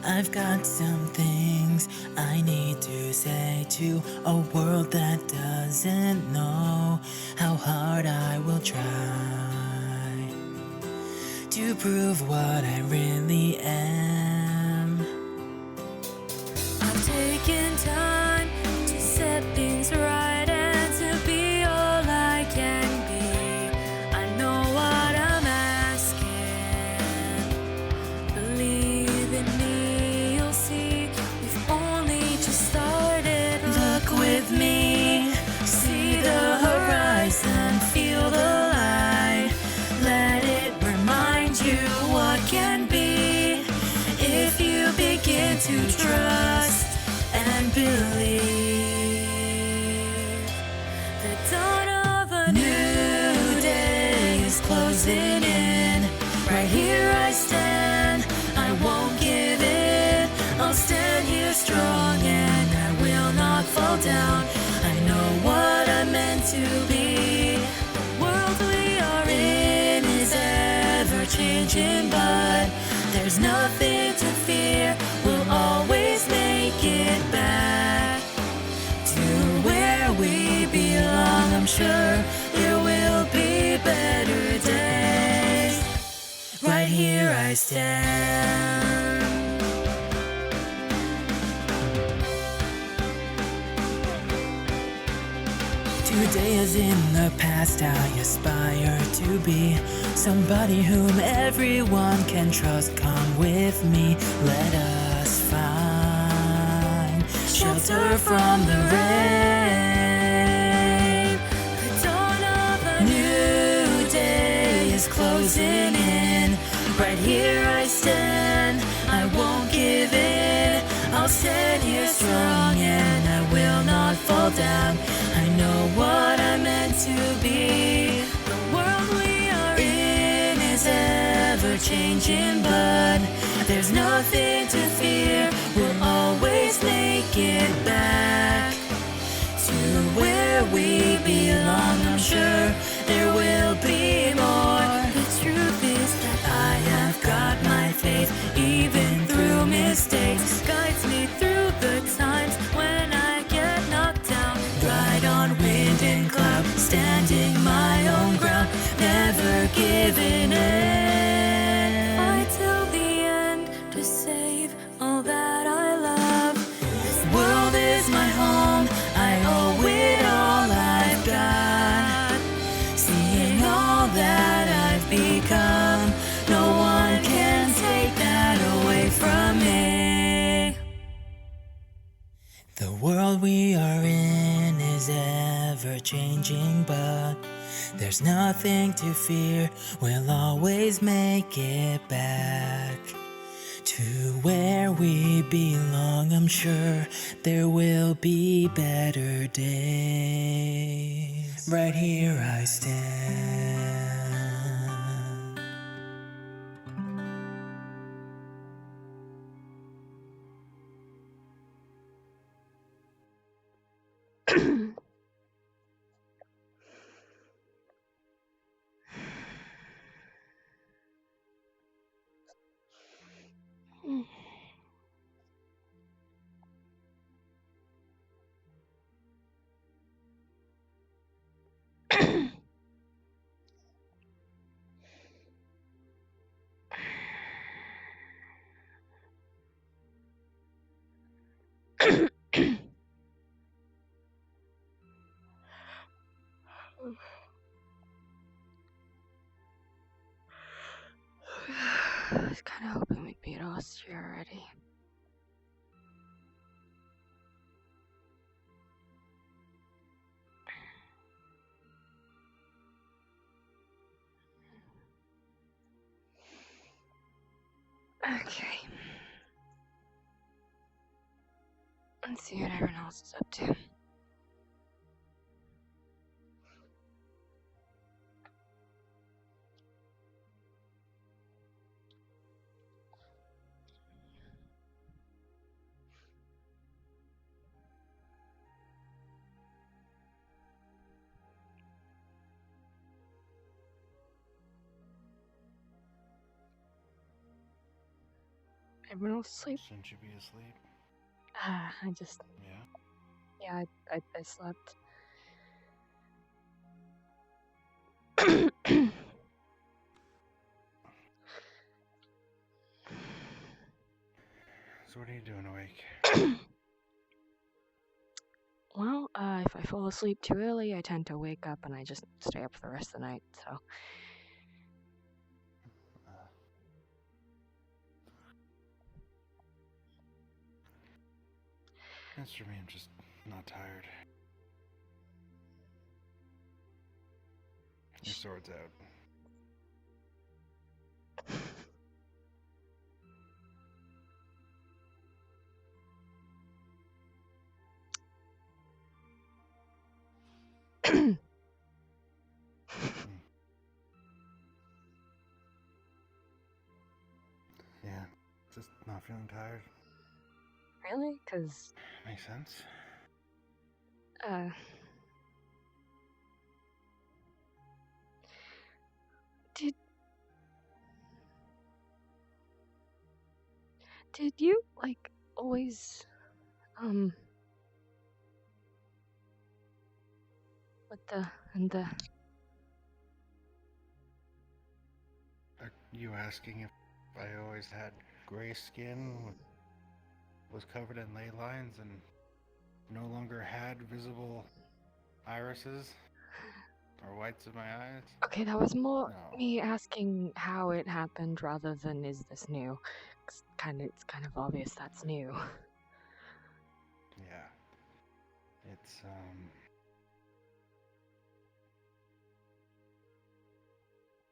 I've got some things I need to say to a world that doesn't know how hard I will try to prove what I really am. I've taken time to set things right and to be all I can be. I know what I'm asking. Believe in me, you'll see. We've only just started. Look with me, see the horizon, feel the light. Let it remind you what can be if you begin to trust and believe. The dawn of a New day is closing in. Right here I stand, I won't give in. I'll stand here strong and I will not fall down. I know what I'm meant to be. The world we are In is ever changing, but there's nothing to fear. We'll always make it back to where we belong. I'm sure there will be better days. Right here I stand. Today is in the past, I aspire to be somebody whom everyone can trust. Come with me, let us find shelter from the rain. the dawn of a New day is closing in. Right here I stand, I won't give in. I'll stand here strong and I will not fall down. I know what I'm meant to be. The world we are In is ever changing, but there's nothing to fear. We'll always make it back to where we belong. I'm sure there will be more. The truth is that I have got my faith, even through mistakes. guides me through the times when I get knocked down. Ride on wind and cloud, standing my own ground, never giving in. Fight till the end to save all that I love. This world is my home, I owe it all I've got. Seeing all that I've become, no one can take that away from me. The world we are in is ever changing, but there's nothing to fear. We'll always make it back to where we belong. I'm sure there will be better days. Right here I stand. I was kind of hoping we'd be at Austria already. Okay. Let's see what everyone else is up to. I everyone else asleep? Shouldn't you be asleep? I just, Yeah? yeah, I slept. So what are you doing awake? Well, if I fall asleep too early, I tend to wake up and I just stay up for the rest of the night, so. As for me, I'm just not tired. Your sword's out. Yeah, just not feeling tired. Really? 'Cause, Makes sense. did you, like, always, with the, and the, Are you asking if I always had gray skin, was covered in ley lines, and no longer had visible irises or whites of my eyes? okay, that was more No. me asking how it happened rather than is this new. It's kind of obvious that's new. Yeah. It's,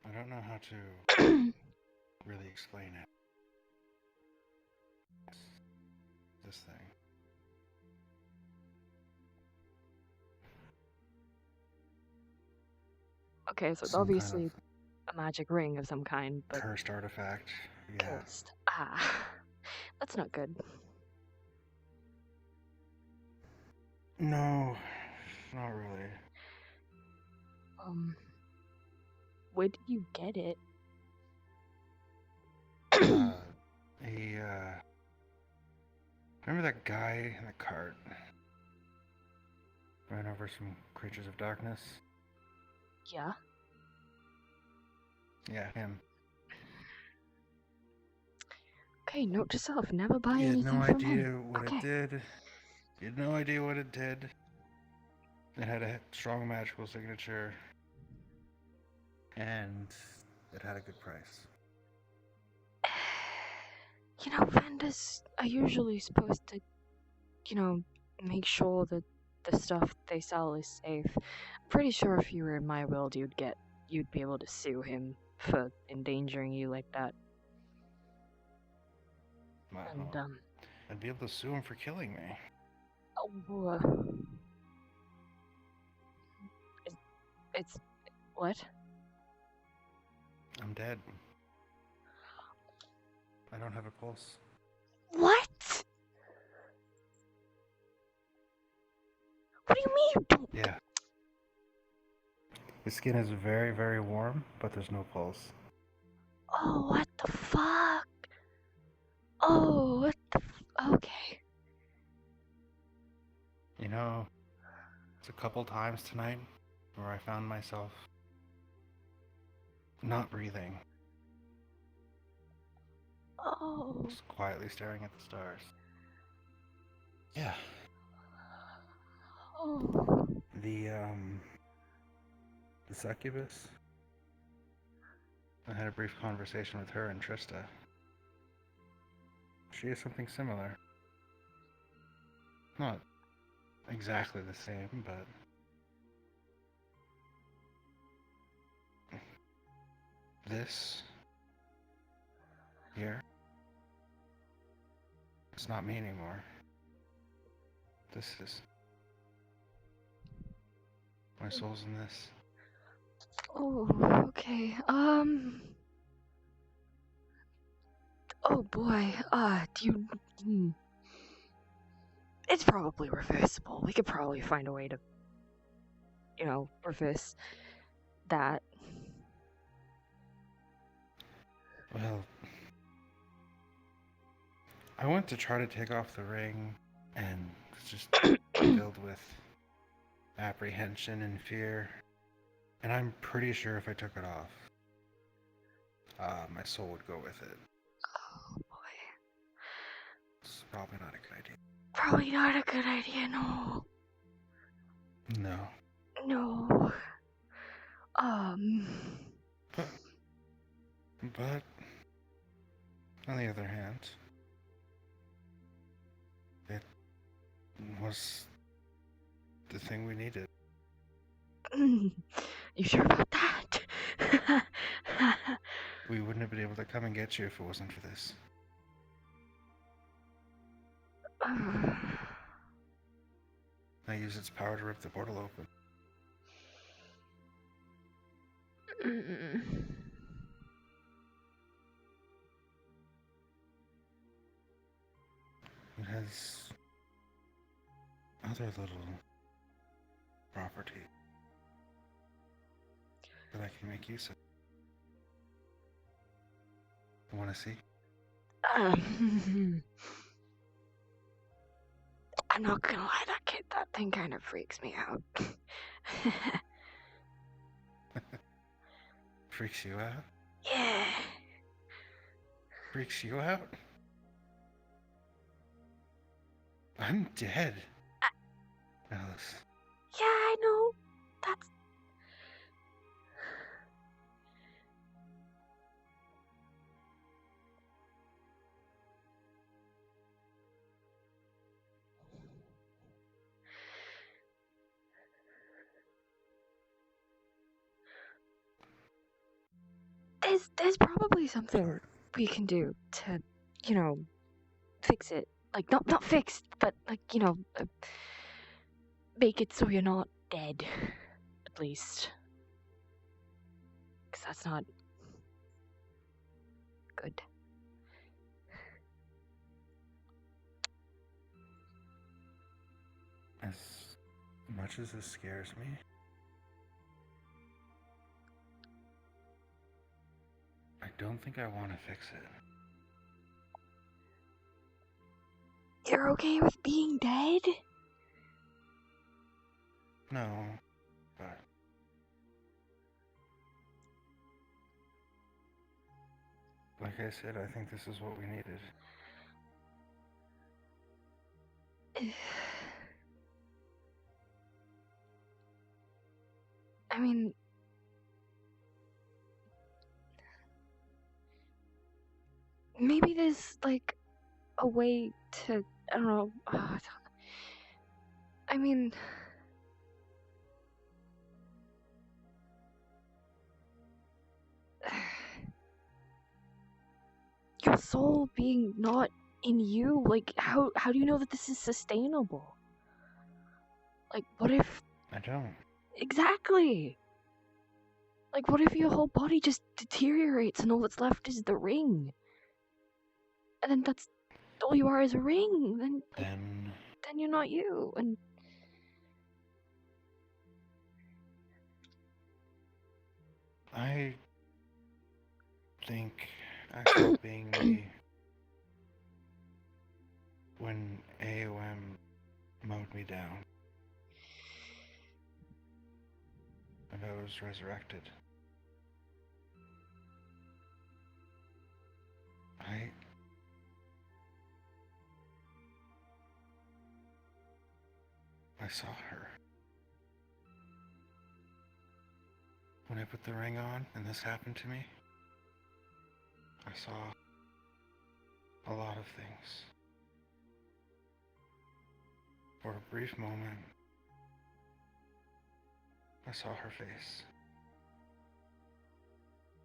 I don't know how to really explain it. This thing. Okay, so it's Some obviously kind a magic ring of some kind, of but cursed artifact. Yeah. cursed. That's not good. No, not really. Where did you get it? Remember that guy in the cart? Ran over some creatures of darkness? Yeah? Yeah, him. Okay, note to self, never buy You had anything no from idea him. what Okay. it did. You had no idea what it did. It had a strong magical signature. And it had a good price. You know, vendors are usually supposed to, make sure that the stuff they sell is safe. I'm pretty sure if you were in my world, you'd be able to sue him for endangering you like that. Well, And, I'd be able to sue him for killing me. It's what? I'm dead. I don't have a pulse. What? What do you mean you don't? Yeah. His skin is very, very warm, but there's no pulse. Oh, what the fuck? Oh, what the okay. You know, it's a couple times tonight where I found myself not breathing. Oh. Just quietly staring at the stars. Yeah. Oh. The succubus. I had a brief conversation with her and Trista. She is something similar. Not exactly the same, but this here, it's not me anymore. This is my soul's in this. Oh, okay. Oh boy. Do you? It's probably reversible. We could probably find a way to, reverse that. Well, I went to try to take off the ring, and was just filled with apprehension and fear. And I'm pretty sure if I took it off, my soul would go with it. Oh boy. It's probably not a good idea. Probably not a good idea, no. No. No. But on the other hand, it was the thing we needed. You sure about that? We wouldn't have been able to come and get you if it wasn't for this. I used its power to rip the portal open. It has other little property that I can make use of. You want to see? I'm not gonna lie, that thing kind of freaks me out. Freaks you out? Yeah. Freaks you out? I'm dead. Alice. Yeah, I know. That's... There's probably something we can do to, fix it. Like, not fixed, but, like, make it so you're not dead. At least. Because that's not good. As much as this scares me, I don't think I want to fix it. You're okay with being dead? No, but like I said, I think this is what we needed. I mean... Maybe there's, like, a way to... I don't know... I mean... Your soul being not in you, like, how do you know that this is sustainable? Like, what if... I don't. Exactly! Like, what if your whole body just deteriorates and all that's left is the ring? And then that's... all you are is a ring, then you're not you, and... I think I stopped being me when AOM mowed me down and I was resurrected. I saw her. When I put the ring on and this happened to me, I saw a lot of things. For a brief moment, I saw her face.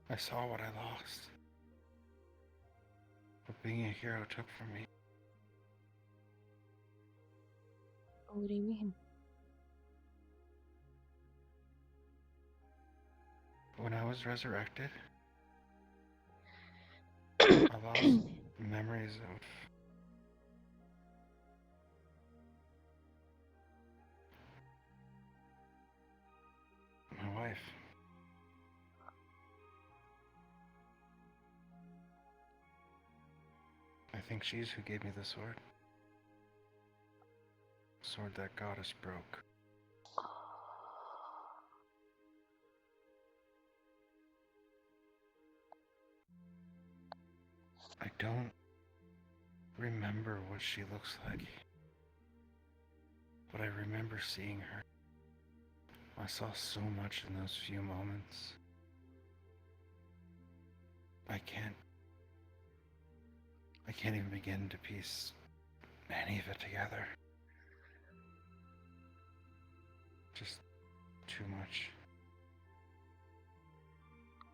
I saw what I lost. What being a hero took from me. What do you mean? When I was resurrected, I lost memories of my wife. I think she's who gave me the sword. Sword that goddess broke. I don't remember what she looks like, but I remember seeing her. I saw so much in those few moments. I can't even begin to piece any of it together. Just too much.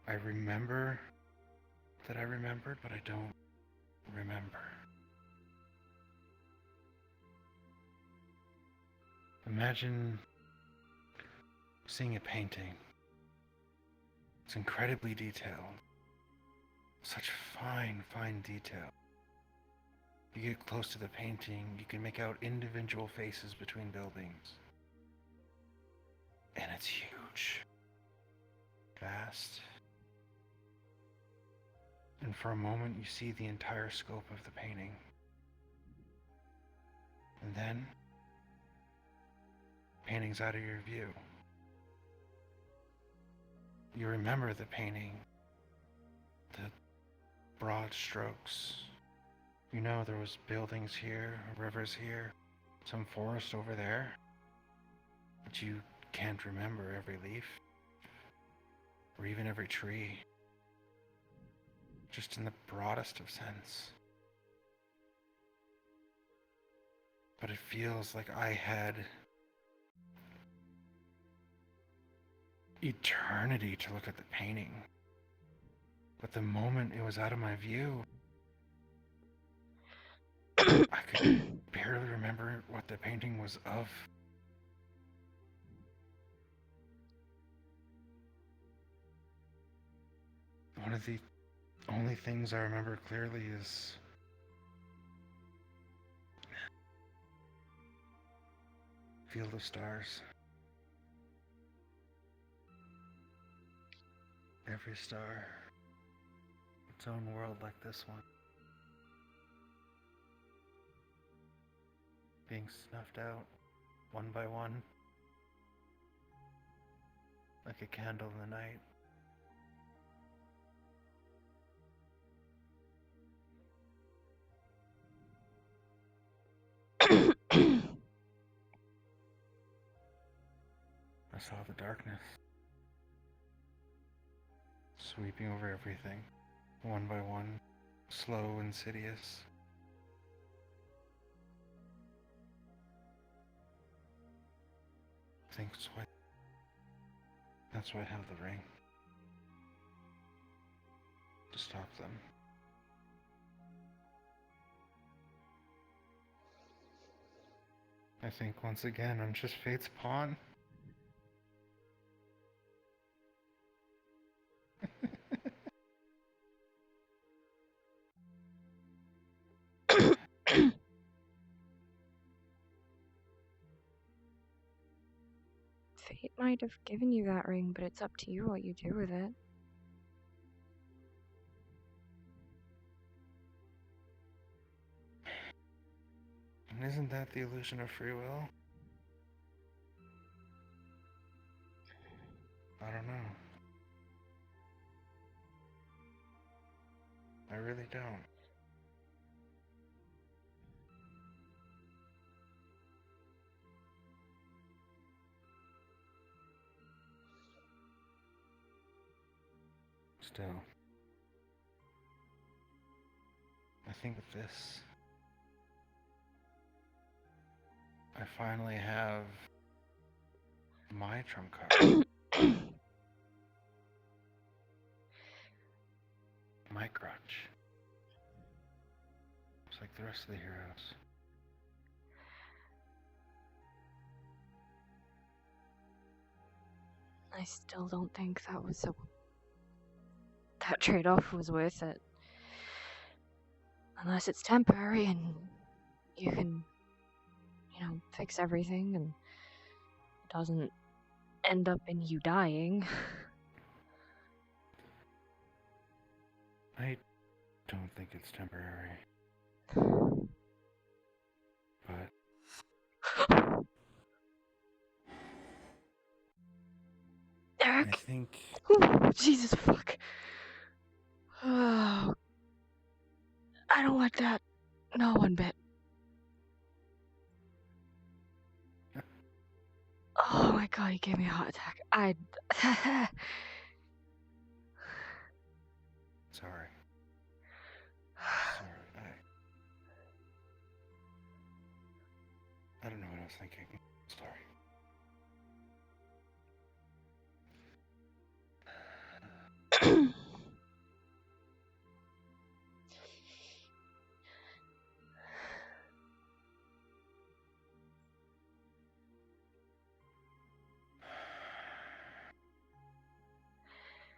I remember that I remembered, but I don't remember. Imagine seeing a painting. It's incredibly detailed. Such fine, fine detail. You get close to the painting, you can make out individual faces between buildings. And it's huge. Vast. And for a moment you see the entire scope of the painting. And then, painting's out of your view. You remember the painting, the broad strokes. You know there was buildings here, rivers here, some forest over there, but you can't remember every leaf, or even every tree, just in the broadest of sense. But it feels like I had eternity to look at the painting. But the moment it was out of my view, I could barely remember what the painting was of. One of the only things I remember clearly is Field of Stars. Every star, its own world like this one. Being snuffed out, one by one, like a candle in the night. I saw the darkness sweeping over everything, one by one, slow, insidious. I think that's why I have the ring. To stop them. I think once again I'm just Fate's pawn. Fate might have given you that ring, but it's up to you what you do with it. And isn't that the illusion of free will? I don't know. I really don't. Still, I think with this, I finally have my trump card. My crutch. It's like the rest of the heroes. I still don't think that trade-off was worth it. Unless it's temporary and you can, fix everything and it doesn't end up in you dying. I don't think it's temporary. But I Eric! think Ooh, Jesus fuck. Oh, I don't like that. No one bit. Oh my god, he gave me a heart attack. sorry. Sorry. I don't know what I was thinking. Sorry.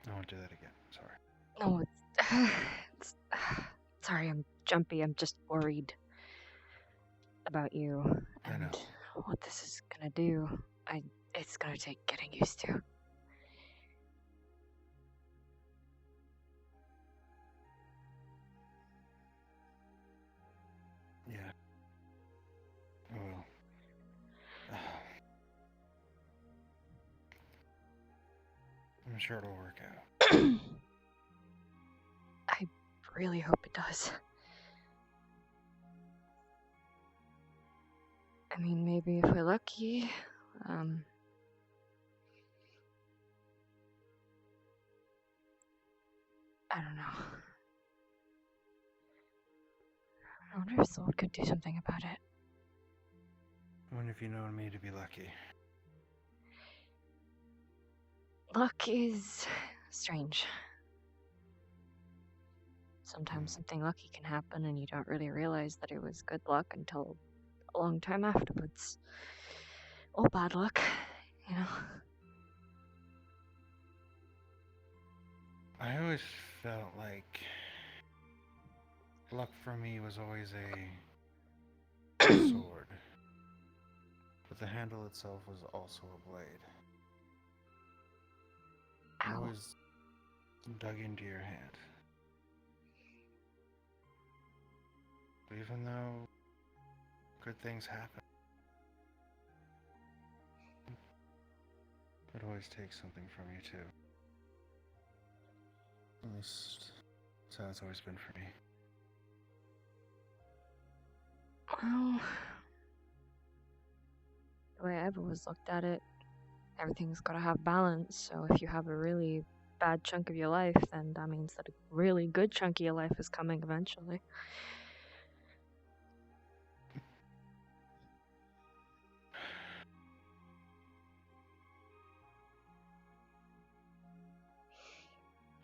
I won't do that again. Sorry. No, it's sorry, I'm jumpy. I'm just worried about you I and know. what this is gonna do. It's gonna take getting used to. Yeah. Well. I'm sure it'll work out. I really hope it does. I mean, maybe if we're lucky, I don't know. I wonder if Sword could do something about it. When have you known me to be lucky? Luck is strange. Sometimes something lucky can happen and you don't really realize that it was good luck until a long time afterwards. Or bad luck, you know? I always felt like luck for me was always a sword, but the handle itself was also a blade. It Ow. always dug into your hand. Even though good things happen, it always takes something from you too. At least that's how it's always been for me. Well, the way I've always looked at it, everything's gotta have balance, so if you have a really bad chunk of your life, then that means that a really good chunk of your life is coming eventually.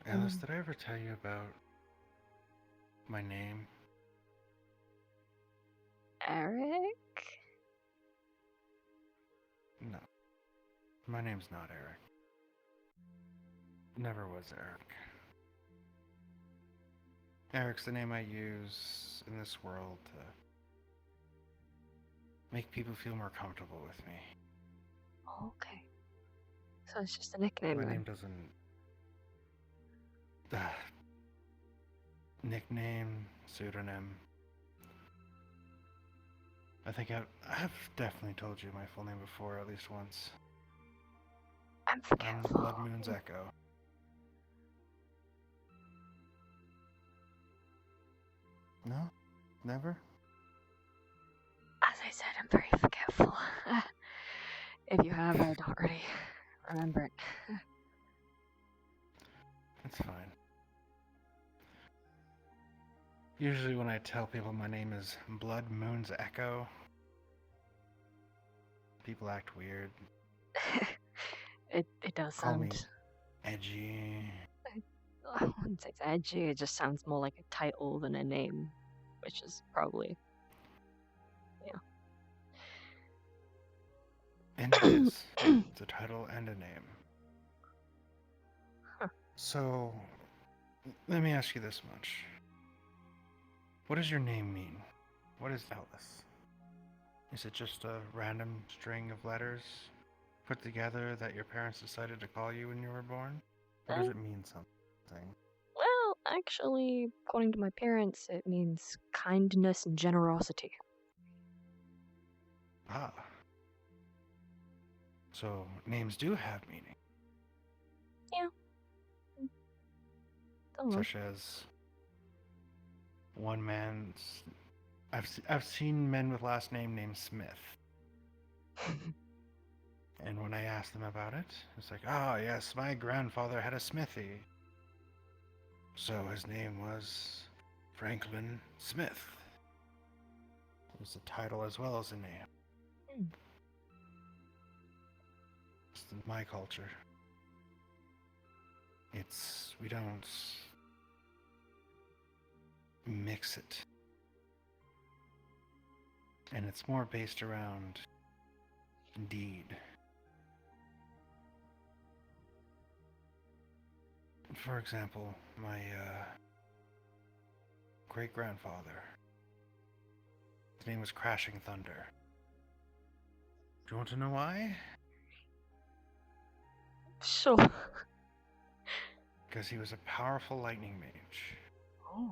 Alice, did I ever tell you about my name? Eric? No. My name's not Eric. Never was Eric. Eric's the name I use in this world to make people feel more comfortable with me. Okay. So it's just a nickname My then. name doesn't... nickname, pseudonym. I think I've definitely told you my full name before, at least once. I'm I'm forgetful. Blood Moon's Echo. No? Never? As I said, I'm very forgetful. If you have, I don't really remember it. It's fine. Usually when I tell people my name is Blood Moon's Echo, people act weird. It does Call me sound. edgy. I wouldn't say it's edgy. It just sounds more like a title than a name, which is probably. And it is. It's a title and a name. Huh. So, let me ask you this much. What does your name mean? What is Alice? Is it just a random string of letters put together that your parents decided to call you when you were born? Or does it mean something? Well, Actually, according to my parents, it means kindness and generosity. Ah. So names do have meaning. Yeah. Don't know. Such as one man's. I've seen men with last name named Smith. And when I asked them about it, it's like, oh, yes, my grandfather had a smithy. So his name was Franklin Smith. It was a title as well as a name. Hmm. It's my culture. We don't mix it. And it's more based around deed. For example, my great-grandfather, his name was Crashing Thunder. Do you want to know why? Sure. Because he was a powerful lightning mage. Oh.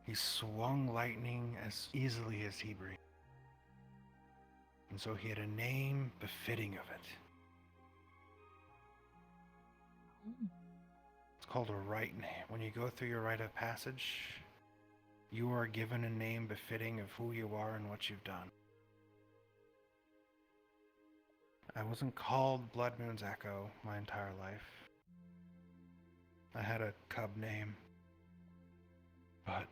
He swung lightning as easily as he breathed. And so he had a name befitting of it. It's called a rite name. When you go through your rite of passage, you are given a name befitting of who you are and what you've done. I wasn't called Blood Moon's Echo my entire life. I had a cub name. But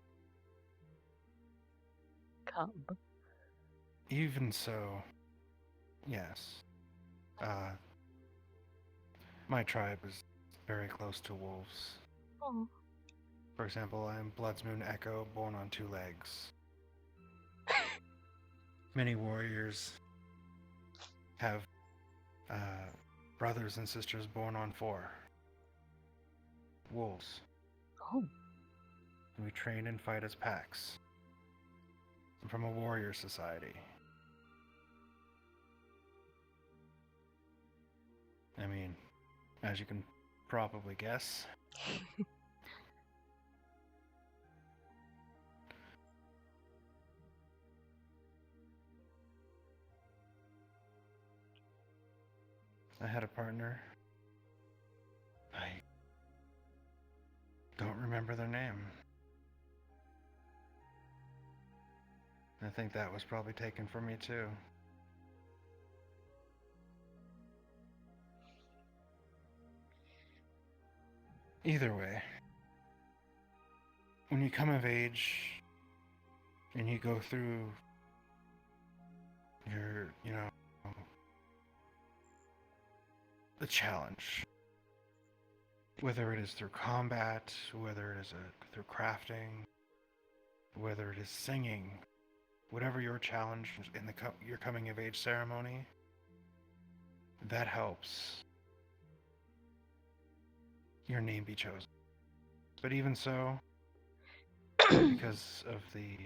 Cub. even so, yes. My tribe is very close to wolves. Oh. For example, I'm Blood's Moon Echo, born on 2 legs. Many warriors have brothers and sisters born on 4. Wolves. Oh. And we train and fight as packs. I'm from a warrior society. I mean, as you can probably guess. I had a partner. I don't remember their name. I think that was probably taken from me too. Either way, when you come of age and you go through your, the challenge, whether it is through combat, whether it is through crafting, whether it is singing, whatever your challenge in your coming of age ceremony, that helps your name be chosen. But even so, because of the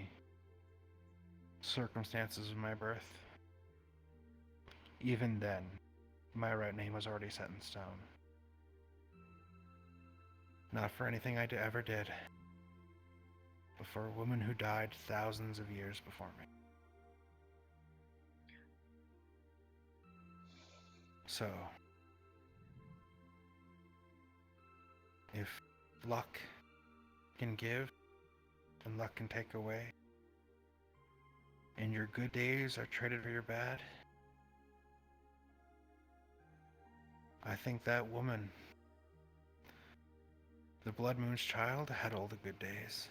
circumstances of my birth, even then, my right name was already set in stone. Not for anything I ever did, but for a woman who died thousands of years before me. So, if luck can give and luck can take away, and your good days are traded for your bad, I think that woman, the Blood Moon's child, had all the good days,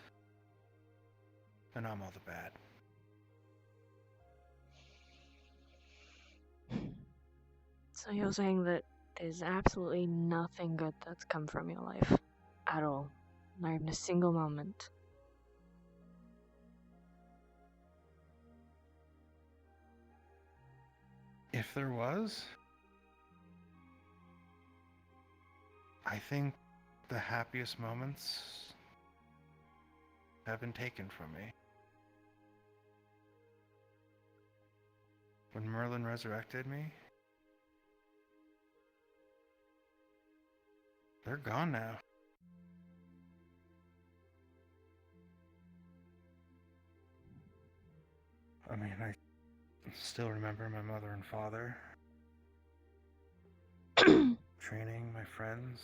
and I'm all the bad. So you're saying that there's absolutely nothing good that's come from your life at all? Not even a single moment? If there was, I think the happiest moments have been taken from me. When Merlin resurrected me, they're gone now. I mean, I still remember my mother and father, training my friends,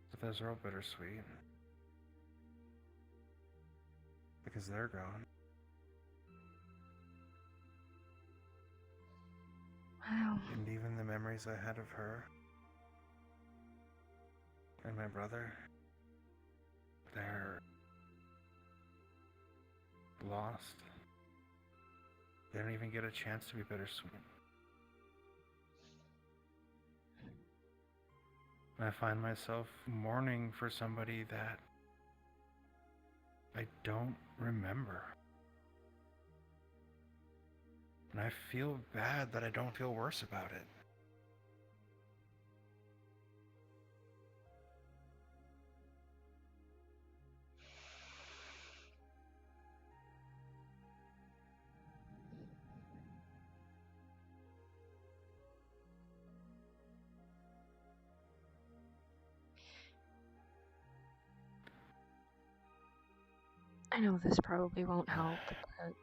but those are all bittersweet. Because they're gone. Wow. And even the memories I had of her and my brother, they're lost. They don't even get a chance to be bittersweet. I find myself mourning for somebody that I don't remember. And I feel bad that I don't feel worse about it. I know this probably won't help, but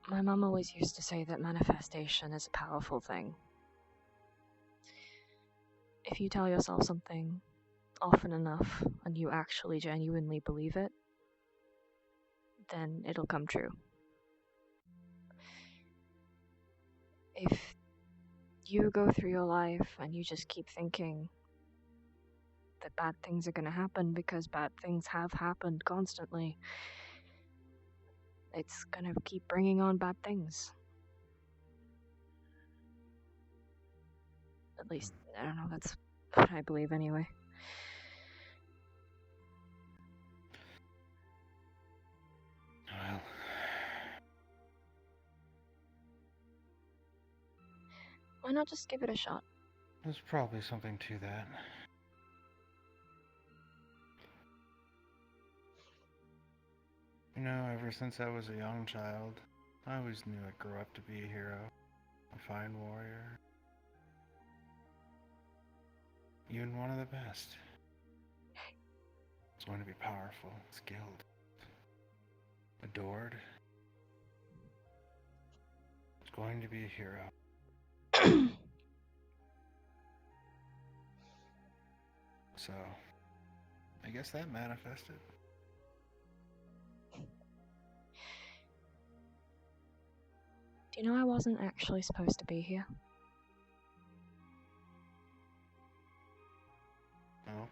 my mom always used to say that manifestation is a powerful thing. If you tell yourself something often enough and you actually genuinely believe it, then it'll come true. If you go through your life and you just keep thinking that bad things are going to happen because bad things have happened constantly, it's going to keep bringing on bad things. At least, I don't know, that's what I believe anyway. Well, Why not just give it a shot? there's probably something to that. You know, ever since I was a young child, I always knew I'd grow up to be a hero, a fine warrior, even one of the best. It's going to be powerful, skilled, adored. It's going to be a hero. So, I guess that manifested. Do you know I wasn't actually supposed to be here? No?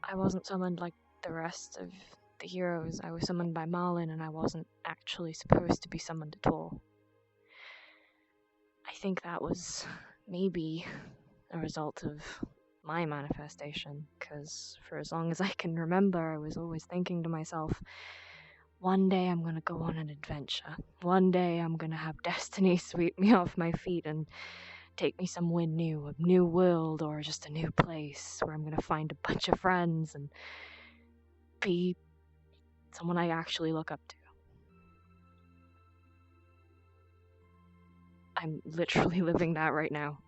I wasn't summoned like the rest of the heroes. I was summoned by Marlin, and I wasn't actually supposed to be summoned at all. I think that was maybe a result of my manifestation, because for as long as I can remember, I was always thinking to myself, one day I'm gonna go on an adventure. One day I'm gonna have destiny sweep me off my feet and take me somewhere new, a new world or just a new place where I'm gonna find a bunch of friends and be someone I actually look up to. I'm literally living that right now.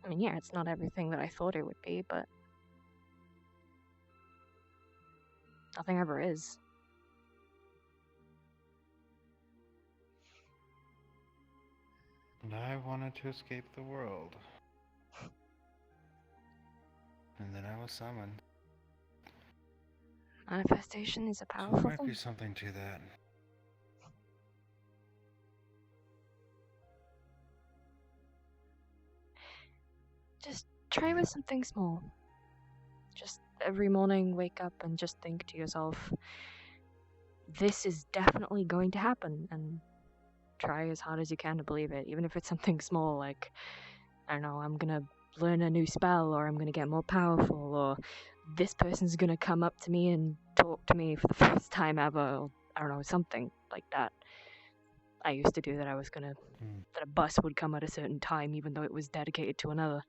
I mean, yeah, it's not everything that I thought it would be, but nothing ever is. And I wanted to escape the world. And then I was summoned. Manifestation is a So powerful there might thing. be something to that. Just try with something small. Just every morning wake up and just think to yourself, this is definitely going to happen, and try as hard as you can to believe it, even if it's something small, like, I don't know, I'm gonna learn a new spell, or I'm gonna get more powerful, or this person's gonna come up to me and talk to me for the first time ever, or I don't know, something like that. I used to do that. I was gonna that a bus would come at a certain time, even though it was dedicated to another.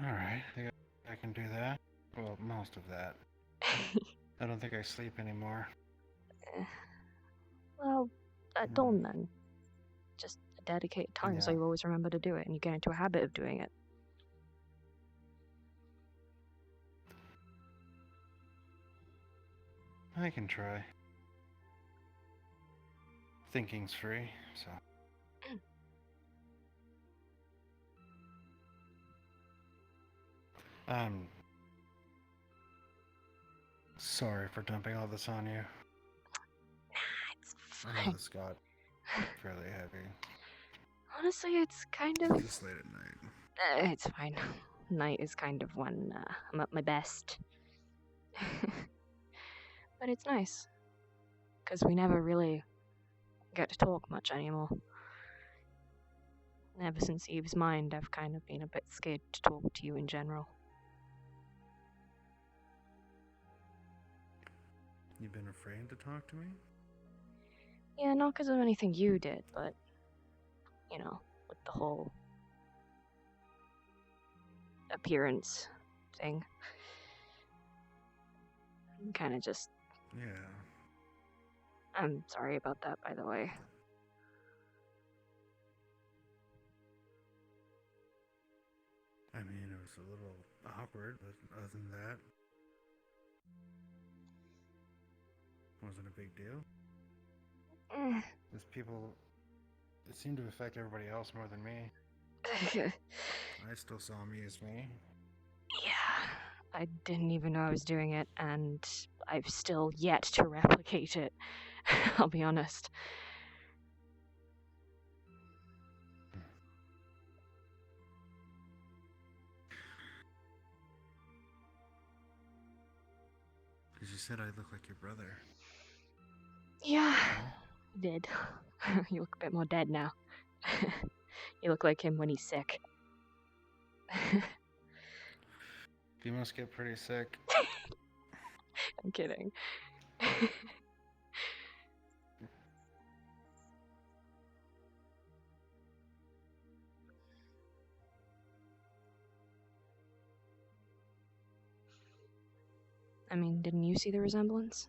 Alright, I think I can do that. Well, most of that. I don't think I sleep anymore. Well, don't then. Just a dedicated time so Yeah. you always remember to do it and you get into a habit of doing it. I can try. Thinking's free, so. I'm sorry for dumping all this on you. It's I know fine. this got fairly heavy. Honestly, it's kind of... It's late at night. It's fine. Night is kind of when I'm at my best. But it's nice. Because we never really get to talk much anymore. And ever since Eve's mind, I've kind of been a bit scared to talk to you in general. You've been afraid to talk to me? Yeah, not because of anything you did, but, you know, with the whole appearance thing. Kind of just... Yeah. I'm sorry about that, by the way. I mean, it was a little awkward, but other than that, wasn't a big deal. These people, it seemed to affect everybody else more than me. I still saw me as me. Yeah, I didn't even know I was doing it, and I've still yet to replicate it. I'll be honest. Because you said I look like your brother. Yeah, you did. You look a bit more dead now. You look like him when he's sick. You must get pretty sick. I'm kidding. I mean, didn't you see the resemblance?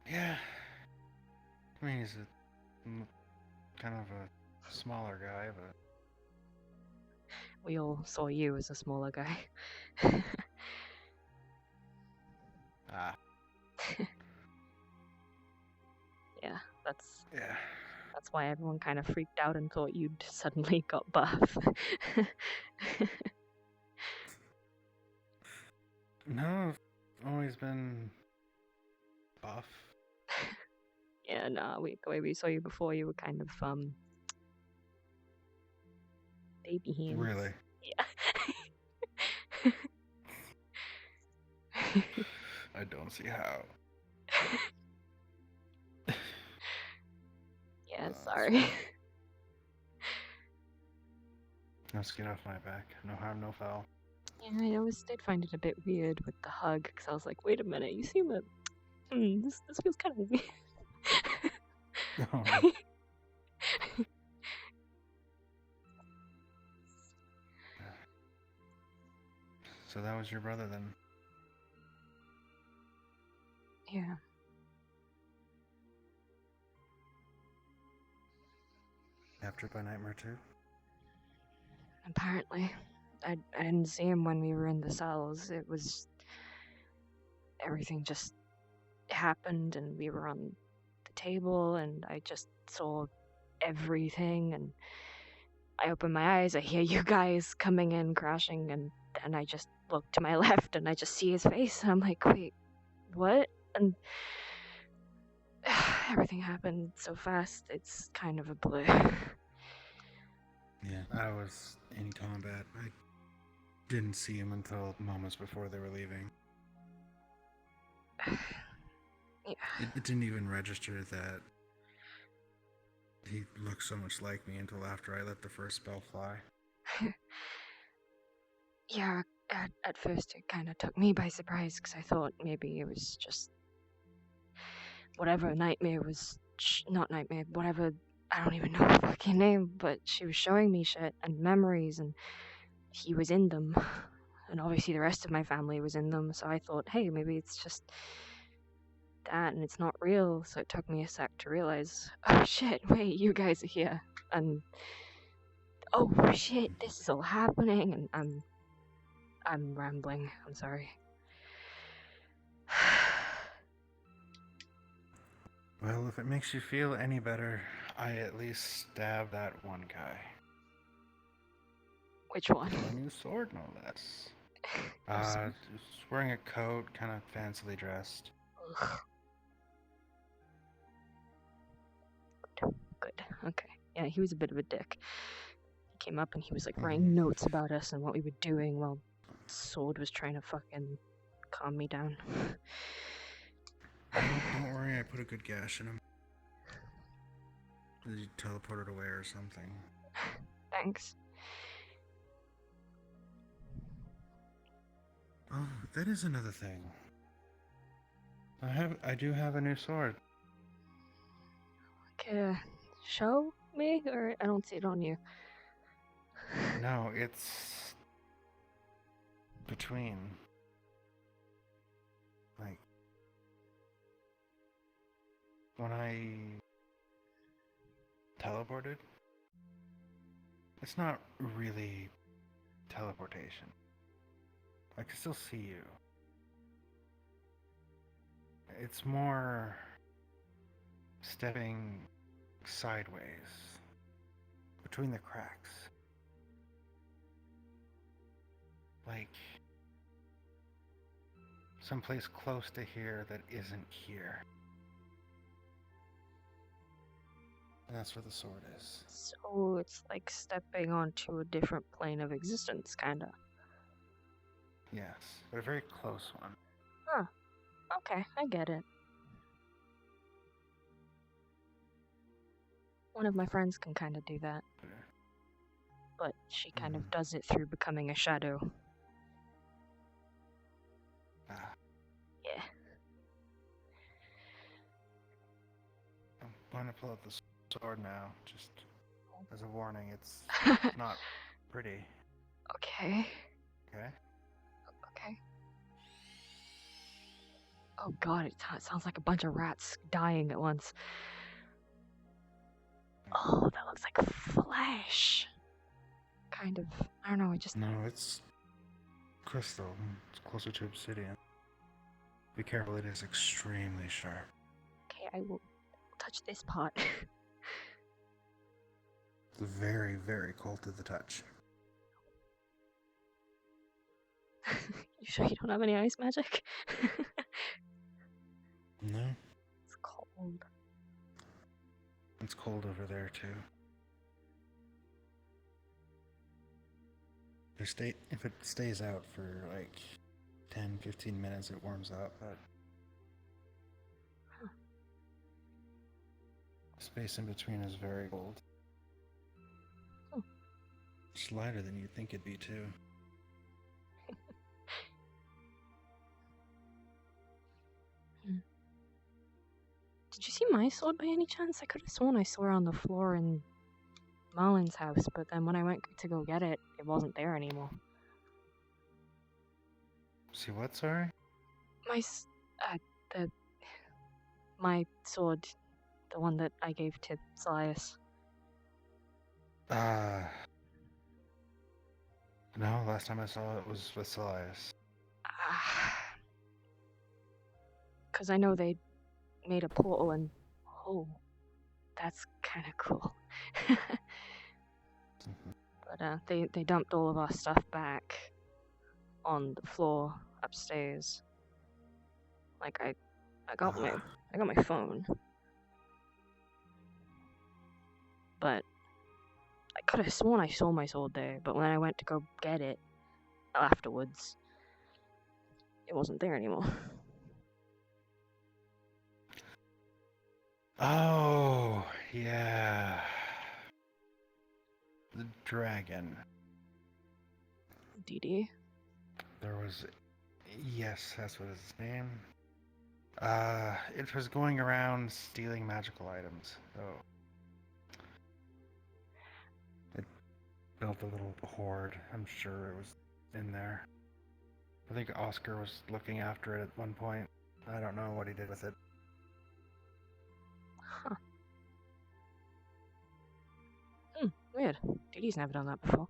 Yeah. I mean, he's a kind of a smaller guy, but We all saw you as a smaller guy. ah, Yeah, that's yeah. why everyone kind of freaked out and thought you'd suddenly got buff. No, I've always been buff. Yeah, nah, the way we saw you before, you were kind of, baby hands. Really? Yeah. I don't see how. Yeah, That's sorry. fine. Let's get off my back. No harm, no foul. Yeah, I always did find it a bit weird with the hug, because I was like, wait a minute, you seem a... this feels kind of weird. Oh. So that was your brother then? Yeah. Captured by Nightmare 2? Apparently. I didn't see him when we were in the cells. It was... Everything just happened, and we were on the table, and I just saw everything, and I open my eyes, I hear you guys coming in, crashing, and then I just look to my left, and I just see his face, and I'm like, wait, what? And everything happened so fast, it's kind of a blur. Yeah. I was in combat. I didn't see him until moments before they were leaving. Yeah. It didn't even register that he looked so much like me until after I let the first spell fly. Yeah, at first it kind of took me by surprise, because I thought maybe it was just whatever Nightmare was, not Nightmare, whatever, I don't even know her fucking name, but she was showing me shit and memories, and he was in them. And obviously the rest of my family was in them, so I thought, hey, maybe it's just that and it's not real. So it took me a sec to realize, oh shit, wait, you guys are here. And oh shit, this is all happening. And I'm rambling. I'm sorry. Well, if it makes you feel any better, I at least stabbed that one guy. Which one? A new sword, no less. Awesome. Just wearing a coat, kind of fancily dressed. Ugh. Good. Okay. Yeah, he was a bit of a dick. He came up and he was like writing notes about us and what we were doing while Sword was trying to fucking calm me down. Don't worry, I put a good gash in him. Did you teleport it away or something? Thanks. Oh, that is another thing. I do have a new sword. Okay, show me, or I don't see it on you. No, it's between. Like, when I teleported, it's not really teleportation. I can still see you. It's more stepping sideways between the cracks. Like someplace close to here that isn't here. And that's where the sword is. So it's like stepping onto a different plane of existence, kinda. Yes, but a very close one. Huh. Okay, I get it. One of my friends can kind of do that, but she kind of does it through becoming a shadow. Ah, Yeah. I'm going to pull out the sword now, just as a warning. It's not pretty. Okay. Okay? Okay. Oh god, it sounds like a bunch of rats dying at once. Oh, that looks like flesh. Kind of. I don't know, it just... No, it's crystal. It's closer to obsidian. Be careful, it is extremely sharp. Okay, I will touch this part. It's very, very cold to the touch. You sure you don't have any ice magic? No? It's cold. It's cold over there, too. If it stays out for like 10, 15 minutes, it warms up, but the space in between is very cold. Oh. It's lighter than you'd think it'd be, too. Did you see my sword by any chance? I could have sworn I saw it on the floor in Marlin's house, but then when I went to go get it, it wasn't there anymore. See what, sorry? My sword, the one that I gave to Silius. No, last time I saw it was with Silius. Because I know they made a portal and... Oh, that's kind of cool. But they dumped all of our stuff back on the floor upstairs. Like I got my phone, but I could have sworn I saw my sword there. But when I went to go get it afterwards, it wasn't there anymore. Oh, yeah. The dragon. DD. There was... Yes, that's what his name. It was going around stealing magical items. So it built a little hoard. I'm sure it was in there. I think Oscar was looking after it at one point. I don't know what he did with it. Huh. Weird. Didi's never done that before.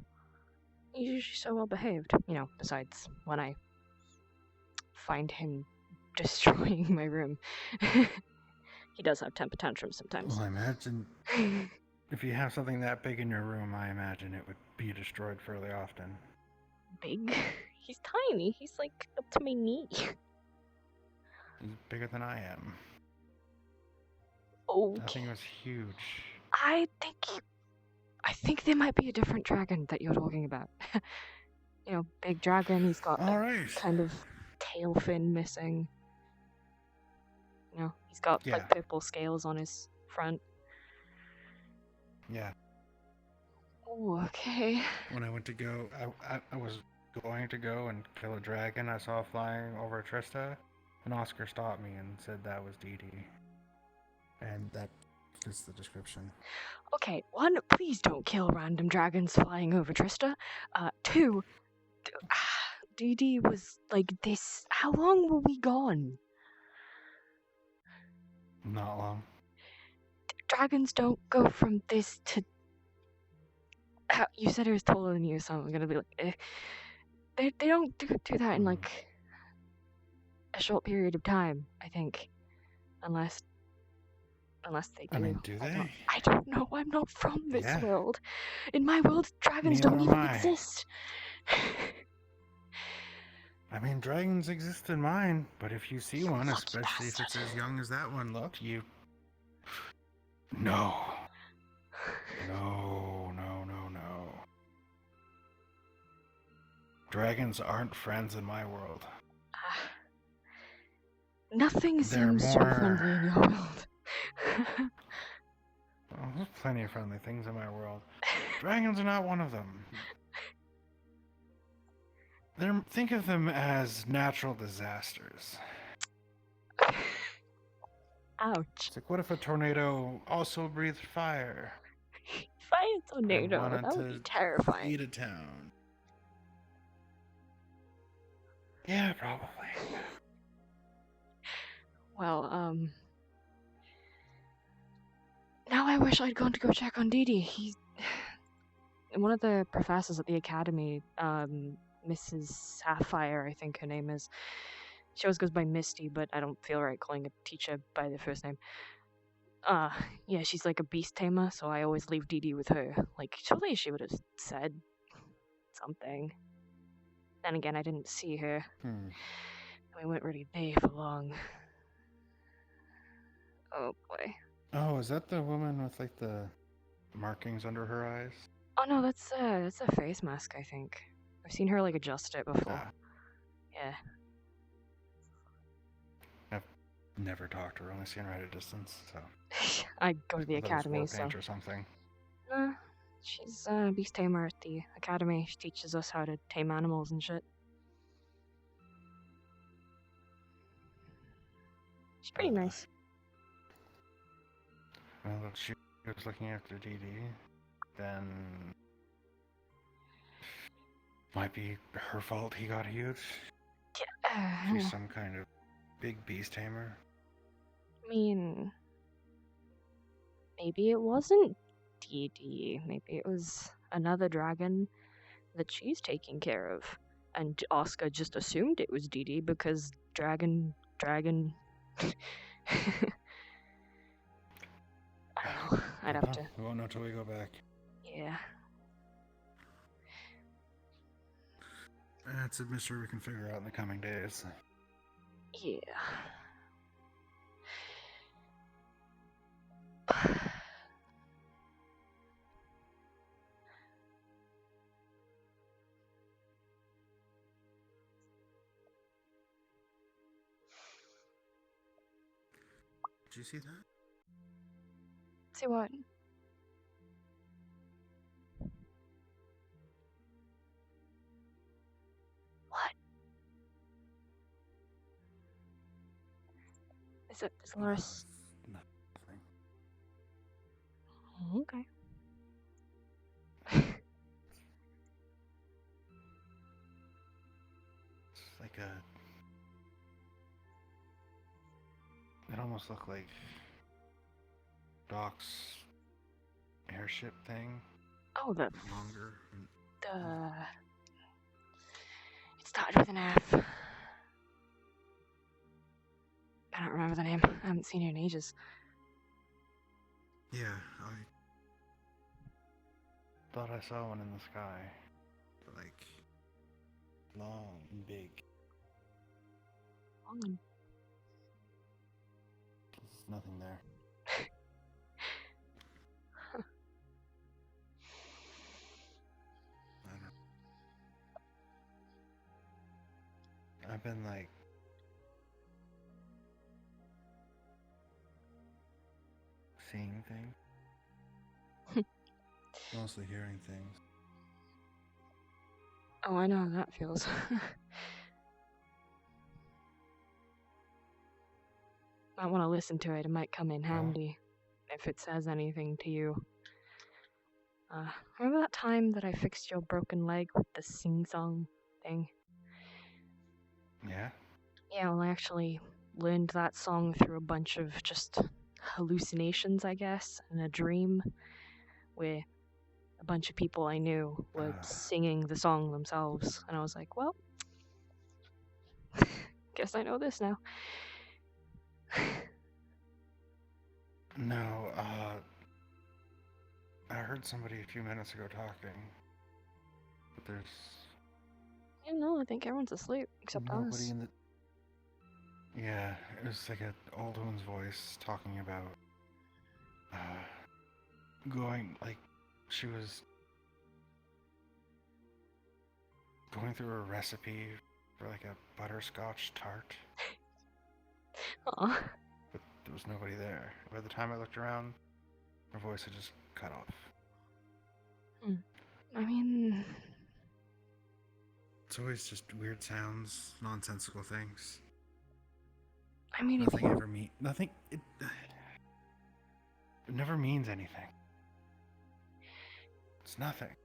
He's usually so well behaved. Besides when I find him destroying my room. He does have temper tantrums sometimes. Well, I imagine if you have something that big in your room, I imagine it would be destroyed fairly often. Big? He's tiny. He's like up to my knee. He's bigger than I am. Okay. I think it was huge. I think there might be a different dragon that you're talking about. Big dragon, he's got All right. kind of tail fin missing. He's got Yeah. like purple scales on his front. Yeah. Oh, okay. When I went to go, I was going to go and kill a dragon I saw flying over Trista, and Oscar stopped me and said that was Dee Dee. And that is the description. Okay, one, please don't kill random dragons flying over Trista. Two, Dee Dee was like this. How long were we gone? Not long. Dragons don't go from this to. You said it was taller than you, so I'm gonna be like, they don't do that in like a short period of time. I think, unless they do. I mean, do they? I don't know. I'm not from this Yeah. world. In my world, dragons Neither don't am even I. exist. I mean, dragons exist in mine, but if you see You one, lucky especially if it's bastard. as young as that one looked, you... No. No, no, no, no. Dragons aren't friends in my world. Nothing They're seems so more- friendly in your world. Oh, there's plenty of friendly things in my world. Dragons are not one of them. Think of them as natural disasters. Ouch. It's like, what if a tornado also breathed fire? Fire tornado. wanted That would be to terrifying. Eat a town. Yeah, probably. Well, now I wish I'd gone to go check on Dee Dee. One of the professors at the academy, Mrs. Sapphire, I think her name is. She always goes by Misty, but I don't feel right calling a teacher by their first name. Yeah, she's like a beast tamer, so I always leave Dee Dee with her. Like, surely she would have said something. Then again, I didn't see her. We weren't really there for long. Oh boy. Oh, is that the woman with like the markings under her eyes? Oh no, that's a face mask, I think. I've seen her like adjust it before. Ah, Yeah. never talked to her, only seen her at a distance, so. I go to the I thought it was academy, war so. paint or something. Nah, she's a beast tamer at the academy. She teaches us how to tame animals and shit. She's pretty nice. Well, if she was looking after Dee Dee, then might be her fault he got huge. She's some kind of big beast tamer. I mean, maybe it wasn't Dee Dee. Maybe it was another dragon that she's taking care of. And Oscar just assumed it was Dee Dee because dragon. I don't know. I'd have to. We won't know till we go back. Yeah. That's a mystery we can figure out in the coming days. Yeah. Did you see that? See what? What? Is it Dolores? Nothing. Okay. It's like like a. It almost looked like Doc's airship thing. Oh, Longer. the. It started with an F. I don't remember the name. I haven't seen it in ages. Yeah, I thought I saw one in the sky. Like, long and big. Long. There's nothing there. I don't. I've been like. Seeing things. Mostly hearing things. Oh, I know how that feels. I want to listen to it. It might come in handy if it says anything to you. Remember that time that I fixed your broken leg with the sing-song thing? Yeah? Yeah, well, I actually learned that song through a bunch of just hallucinations, I guess, in a dream where a bunch of people I knew were singing the song themselves. And I was like, well, guess I know this now. No, I heard somebody a few minutes ago talking. But there's I don't know, I think everyone's asleep except nobody us. in the. Yeah, it was like an old woman's voice talking about going, like, she was going through a recipe for like a butterscotch tart. Aw. But there was nobody there. By the time I looked around, her voice had just cut off. I mean, It's always just weird sounds, nonsensical things. if you... Nothing. It never means anything. It's nothing.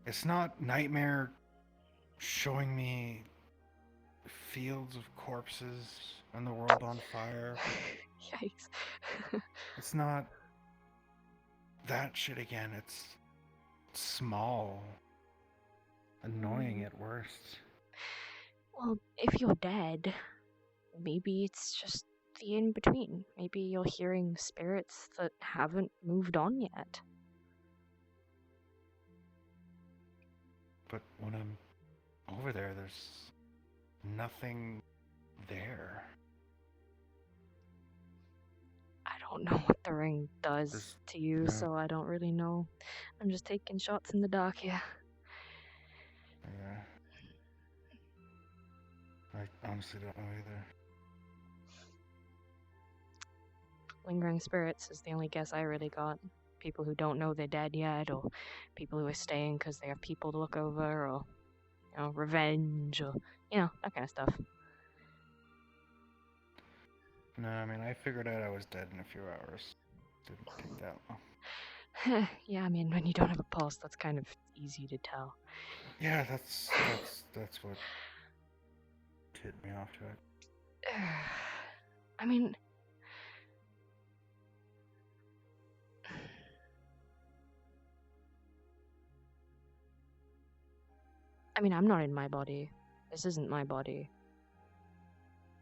It's not Nightmare showing me fields of corpses and the world on fire. Yikes. It's not that shit again. It's small. Annoying at worst. Well, if you're dead, maybe it's just the in-between. Maybe you're hearing spirits that haven't moved on yet. But when I'm over there, there's nothing there. I don't know what the ring does to you, so I don't really know. I'm just taking shots in the dark here. Yeah. I honestly don't know either. Lingering spirits is the only guess I really got. People who don't know they're dead yet, or people who are staying because they have people to look over, or, you know, revenge, or, you know, that kind of stuff. No, I mean, I figured out I was dead in a few hours. Didn't take that long. Yeah, I mean, when you don't have a pulse, that's kind of easy to tell. Yeah, that's what tipped me off to it. I mean, I'm not in my body. This isn't my body.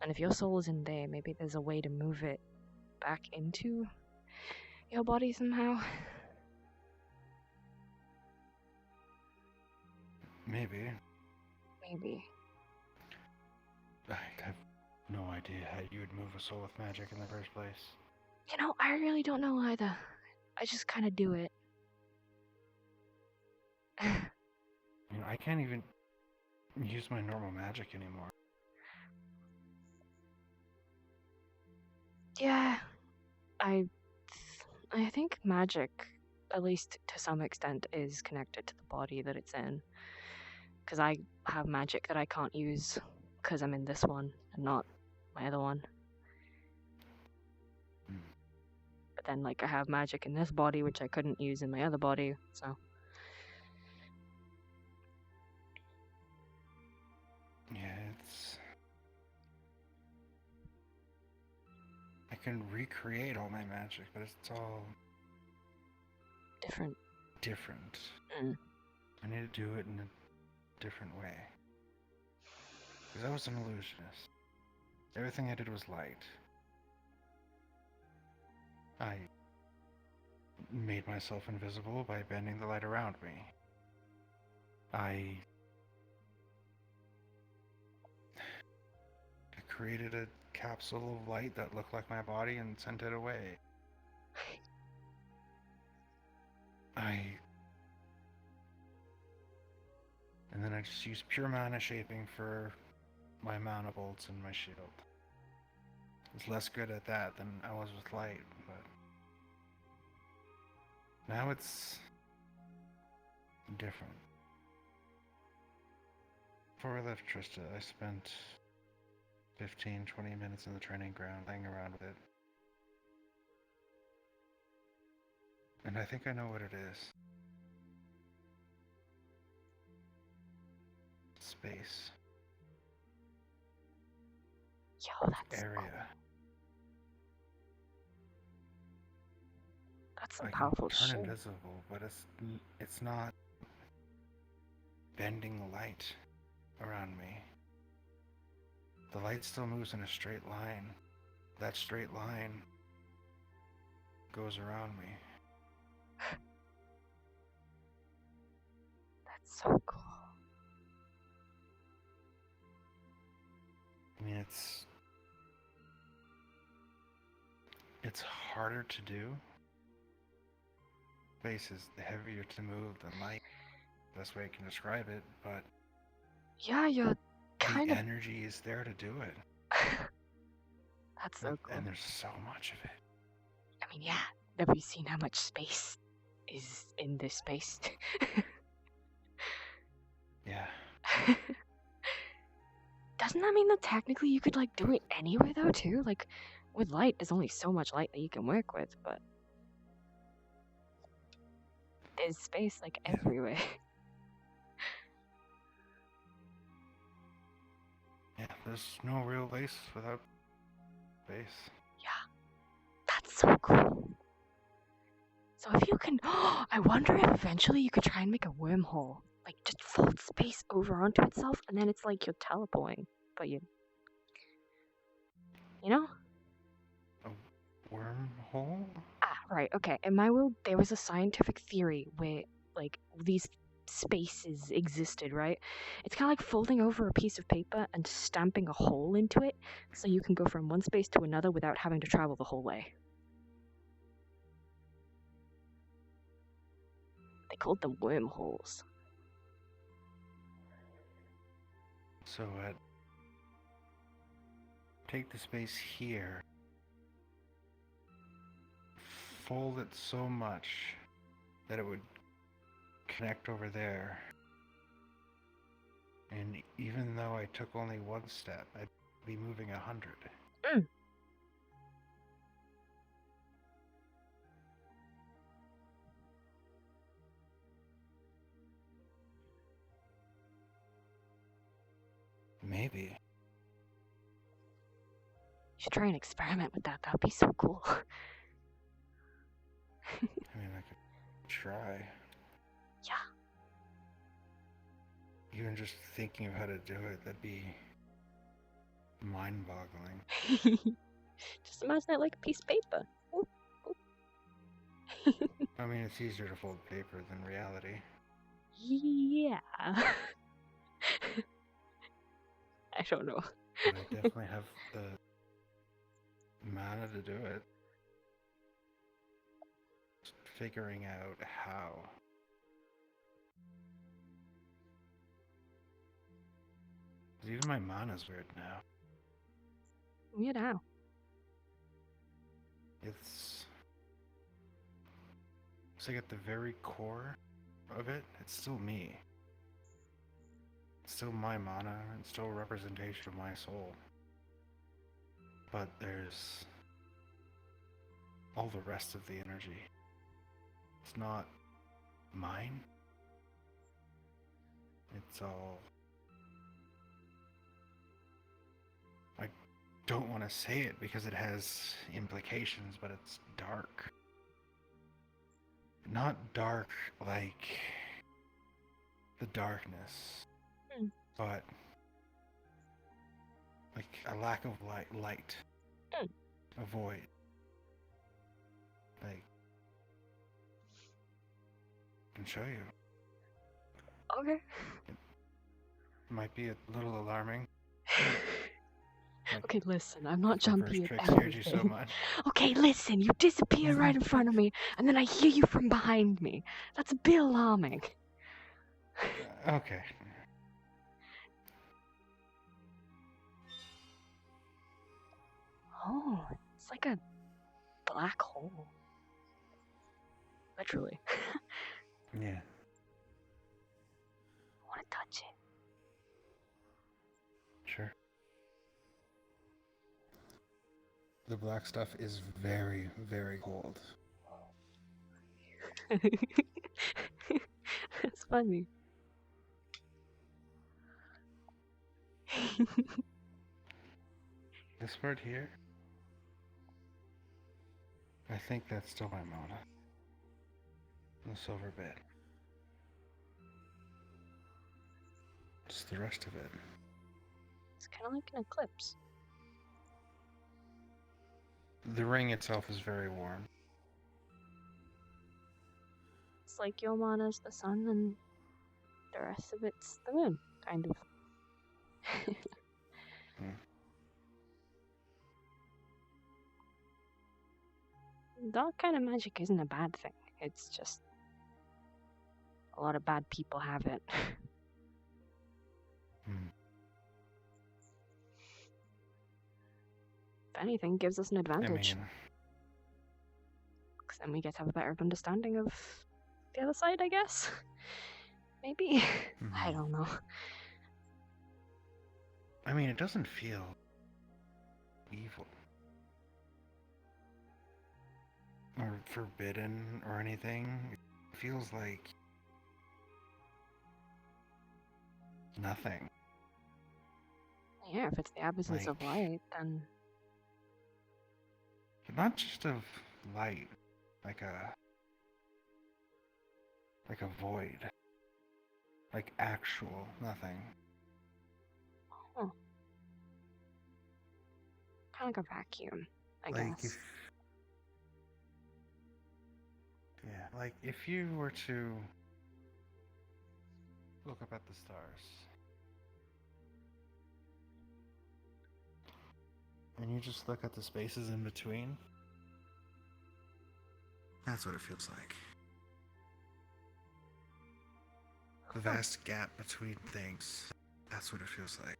And if your soul is in there, maybe there's a way to move it back into your body somehow. Maybe. Maybe. I have no idea how you would move a soul with magic in the first place. You know, I really don't know either. I just kind of do it. You know, I can't even use my normal magic anymore. Yeah, I think magic, at least to some extent, is connected to the body that it's in. Because I have magic that I can't use because I'm in this one and not my other one. But then, like, I have magic in this body which I couldn't use in my other body, so... Yeah, it's can recreate all my magic, but it's all Different. different. Mm. I need to do it in a different way. Because I was an illusionist. Everything I did was light. I made myself invisible by bending the light around me. I created a capsule of light that looked like my body and sent it away. And then I just used pure mana shaping for my mana bolts and my shield. I was less good at that than I was with light, but now it's different. Before I left Trista, I spent 15-20 minutes in the training ground playing around with it. And I think I know what it is. Space. Yo, that's Area. cool. That's some I can powerful turn shit. invisible, but it's not bending the light around me. The light still moves in a straight line. That straight line goes around me. That's so cool. I mean, it's harder to do. Space is heavier to move than light. Best way I can describe it, but Yeah, you're the kind of. energy is there to do it. That's so cool. And there's so much of it. I mean, yeah. Have you seen how much space is in this space? Yeah. Doesn't that mean that technically you could, like, do it anywhere, though, too? Like, with light, there's only so much light that you can work with, but there's space, like, Yeah. everywhere. Yeah, there's no real place without space. Yeah. That's so cool. So if you can... I wonder if eventually you could try and make a wormhole. Like, just fold space over onto itself, and then it's like you're teleporting. But you... You know? A wormhole? Ah, right, okay. In my world, there was a scientific theory where, like, these spaces existed, right? It's kind of like folding over a piece of paper and stamping a hole into it, so you can go from one space to another without having to travel the whole way. They called them wormholes. So take the space here, fold it so much that it would connect over there. And even though I took only one step, I'd be moving 100. Mm. Maybe. You should try and experiment with that. That'd be so cool. I mean, I could try. Yeah. Even just thinking of how to do it, that'd be mind-boggling. Just imagine it like a piece of paper. Oop, oop. I mean, it's easier to fold paper than reality. Yeah. I don't know. But I definitely have the mana to do it. Just figuring out how. Even my mana's weird now. Weird how? It's like at the very core of it, it's still me. It's still my mana, it's still a representation of my soul. But there's all the rest of the energy. It's not mine. It's all... don't want to say it because it has implications, but it's dark. Not dark like the darkness, Hmm. but like a lack of light. Hmm. A void. Like, I can show you. Okay. Might be a little alarming. Like, Okay, listen, I'm not reverse jumpy at trick scared you so everything. much. Okay, listen, you disappear right in front of me, and then I hear you from behind me. That's a bit alarming. Okay. Oh, it's like a black hole. Literally. Yeah. I want to touch it. Sure. The black stuff is very, very cold. It's funny. This part here, I think that's still my Mona. The silver bit. Just the rest of it. It's kind of like an eclipse. The ring itself is very warm. It's like your mana's the sun and the rest of it's the moon, kind of. That kind of magic isn't a bad thing. It's just a lot of bad people have it. Hmm. If anything, gives us an I advantage. mean, Because then we get to have a better understanding of the other side, I guess. Maybe. I don't know. I mean, it doesn't feel evil or forbidden or anything. It feels like nothing. Yeah, if it's the absence of Like- light, then Not just of light, like a void. Like actual nothing. kind of like a vacuum, I Like guess. like if you were to look up at the stars and you just look at the spaces in between, that's what it feels like. The vast gap between things, that's what it feels like.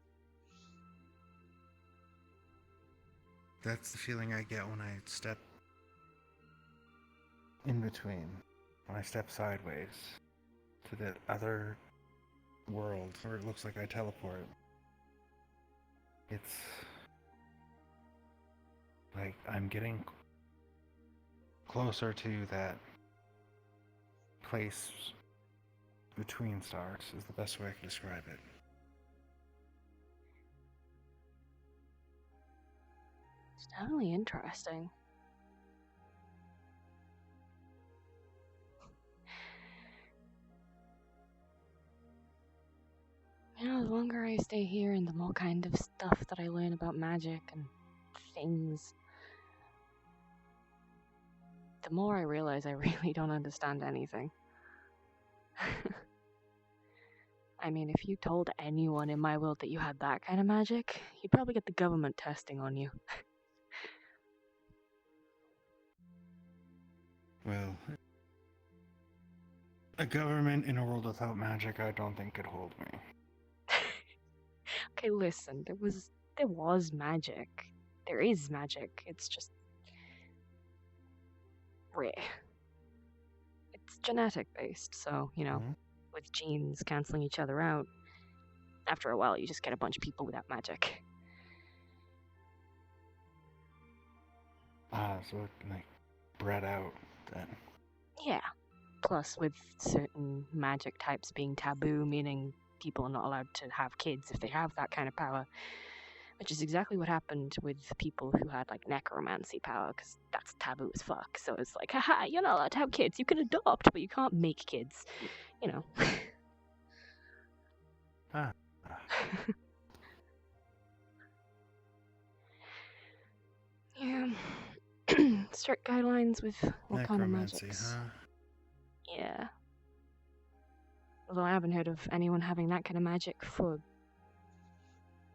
That's the feeling I get when I step in between, when I step sideways to the other world where it looks like I teleport. It's like I'm getting closer to that place between stars, is the best way I can describe it. It's definitely interesting. You know, the longer I stay here and the more kind of stuff that I learn about magic and things, the more I realize I really don't understand anything. I mean, if you told anyone in my world that you had that kind of magic, you'd probably get the government testing on you. Well, a government in a world without magic, I don't think could hold me. Okay, listen, there was magic. There is magic. It's just rare. It's genetic based, so, you know, Mhm. with genes canceling each other out, after a while you just get a bunch of people without magic. So it, like, bred out then. Yeah. Plus, with certain magic types being taboo, meaning people are not allowed to have kids if they have that kind of power, which is exactly what happened with people who had like necromancy power, because that's taboo as fuck. So it's like, haha, you're not allowed to have kids. You can adopt, but you can't make kids. You know. Ah. Yeah. Strict guidelines with what kind of Necromancy, magics. huh? Yeah. Although I haven't heard of anyone having that kind of magic for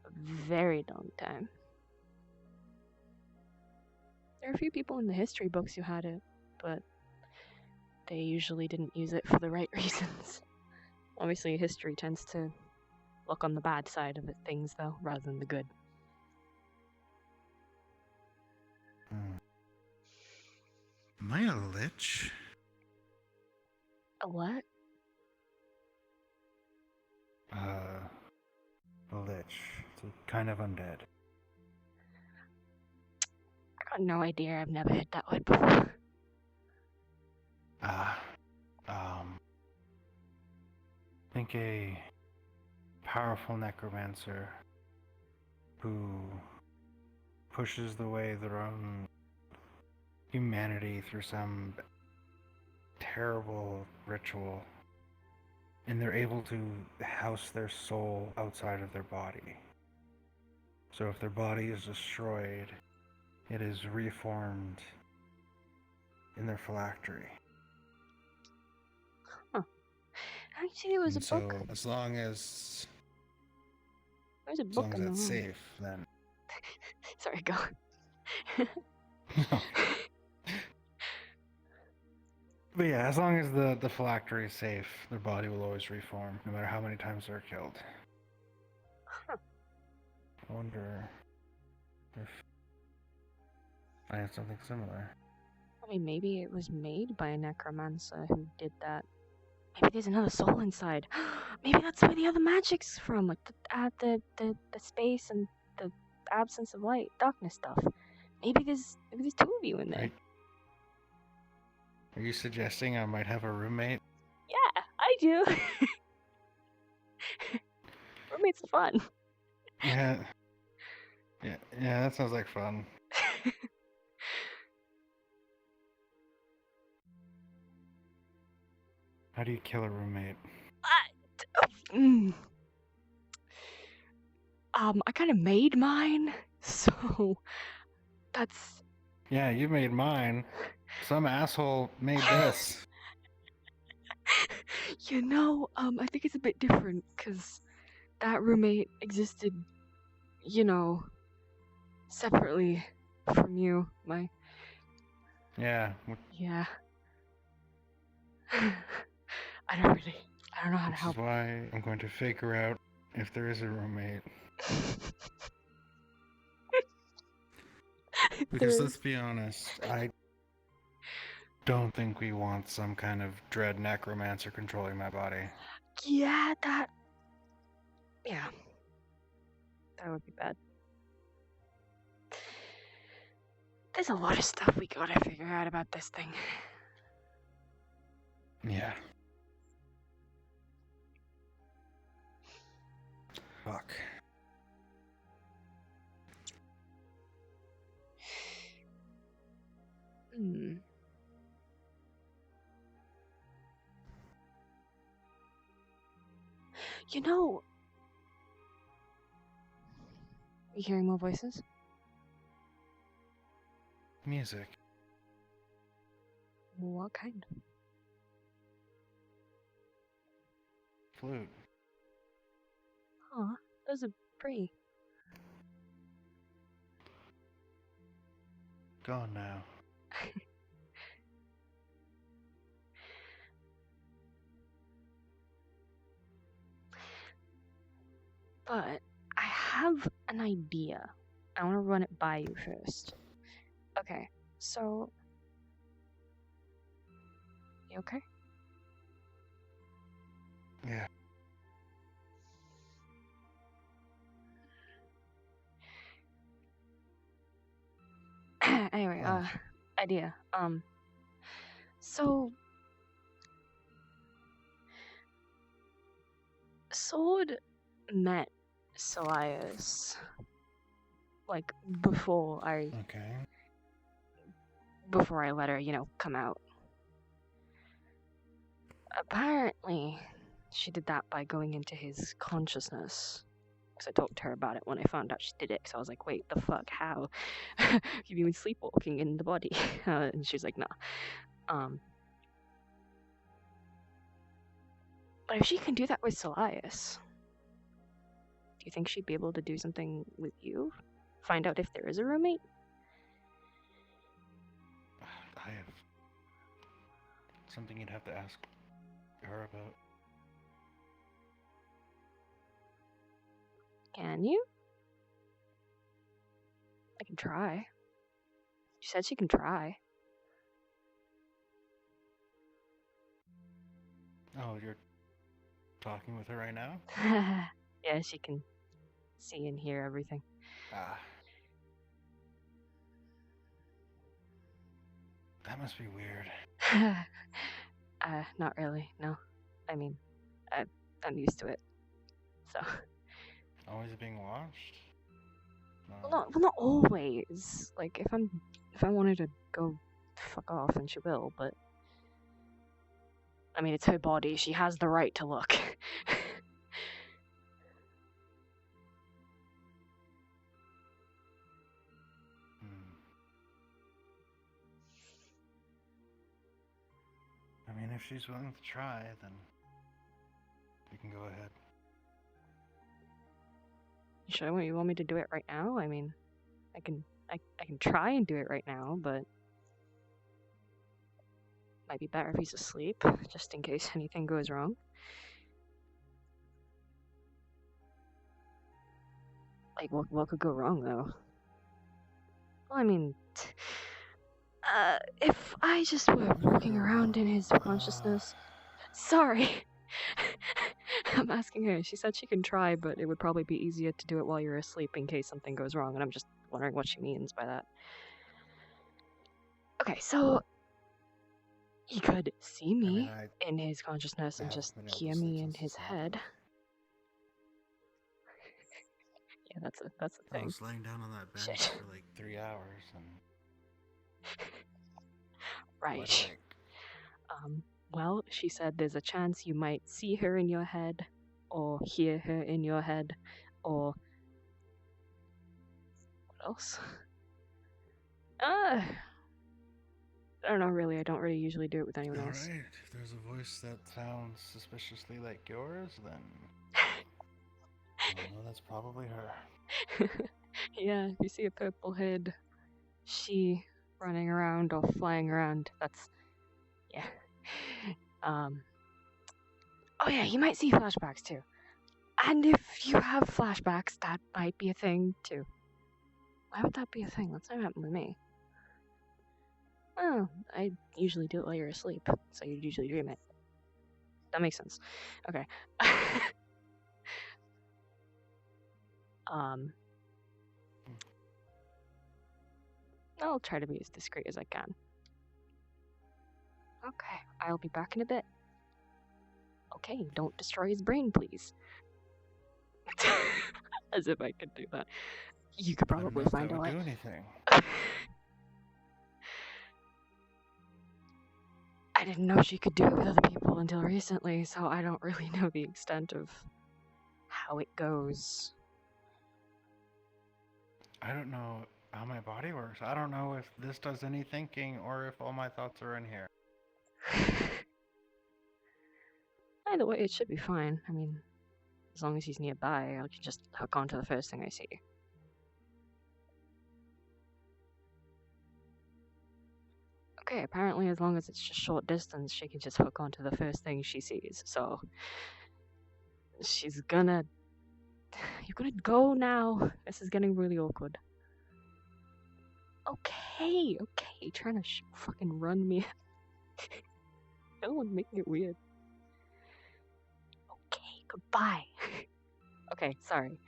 a very long time. There are a few people in the history books who had it, but they usually didn't use it for the right reasons. Obviously, history tends to look on the bad side of things, though, rather than the good. Am I a lich? A what? A lich. It's a kind of undead. I got no idea. I've never heard that word before. Think a powerful necromancer who pushes away their own humanity through some terrible ritual, and they're able to house their soul outside of their body. So if their body is destroyed, it is reformed in their phylactery. Actually, there was a book. So as long as There was a book in the that's room. safe, then Sorry, go. But yeah, as long as the phylactery is safe, their body will always reform, no matter how many times they're killed. Huh. I wonder if I have something similar. I mean, maybe it was made by a necromancer who did that. Maybe there's another soul inside. Maybe that's where the other magic's from, like the space and the absence of light, darkness stuff. Maybe there's two of you in there. Are you suggesting I might have a roommate? Yeah, I do. Roommates are fun. Yeah, that sounds like fun. How do you kill a roommate? I kind of made mine, so that's. Yeah, you made mine. Some asshole made this. You know, I think it's a bit different, because that roommate existed, you know, separately from you. Yeah. Yeah. I don't know how to Which help. is why I'm going to figure out if there is a roommate. Because let's be honest, I don't think we want some kind of dread necromancer controlling my body. Yeah, that would be bad. There's a lot of stuff we gotta figure out about this thing. Yeah. Fuck. You know, you hearing more voices? Music. What kind? Flute. Huh, those are pretty. Gone now. But I have an idea. I want to run it by you first. Okay, so. You okay? Yeah. Anyway, Oh. Idea. So. Sword met Salias like before I Okay. let her, come out. Apparently, she did that by going into his consciousness. Because I talked to her about it when I found out she did it. So I was like, wait, the fuck? How? You been sleepwalking in the body? And she's like, nah. But if she can do that with Solias, do you think she'd be able to do something with you? Find out if there is a roommate? I have something you'd have to ask her about. Can you? I can try. She said she can try. Oh, you're talking with her right now? Yeah, she can see and hear everything. Ah. That must be weird. Not really, no. I mean, I'm used to it. So. Always being watched? No. Well, not always. Like, if I wanted to go fuck off, then she will, but I mean, it's her body. She has the right to look. I mean, if she's willing to try, then you can go ahead. You sure you want me to do it right now? I mean, I can try and do it right now, but might be better if he's asleep, just in case anything goes wrong. Like, what could go wrong, though? Well, I mean, if I just were walking around in his consciousness... Sorry! I'm asking her. She said she can try, but it would probably be easier to do it while you're asleep in case something goes wrong, and I'm just wondering what she means by that. Okay, so... he could see me in his consciousness and just hear me in his head. Yeah, that's a thing. I was laying down on that bench for like 3 hours and... Right. Well, she said there's a chance you might see her in your head, or hear her in your head, or... what else? I don't know, really. I don't really usually do it with anyone else. Alright, if there's a voice that sounds suspiciously like yours, then... well, that's probably her. Yeah, if you see a purple head, she running around or flying around, that's... yeah. Oh yeah, you might see flashbacks too. And if you have flashbacks, that might be a thing too. Why would that be a thing? That's not happened with me. Oh, I usually do it while you're asleep, so you usually dream it. That makes sense. Okay. I'll try to be as discreet as I can. Okay, I'll be back in a bit. Okay, don't destroy his brain, please. As if I could do that. You could probably find a way. I don't know if that would do anything. I didn't know she could do it with other people until recently, so I don't really know the extent of how it goes. I don't know how my body works. I don't know if this does any thinking or if all my thoughts are in here. Either way, it should be fine. I mean, as long as he's nearby, I can just hook onto the first thing I see. Okay, apparently as long as it's just short distance, she can just hook onto the first thing she sees, so... she's gonna... you're gonna go now! This is getting really awkward. Okay, trying to fucking run me. No one making it weird. Okay, goodbye. Okay, sorry.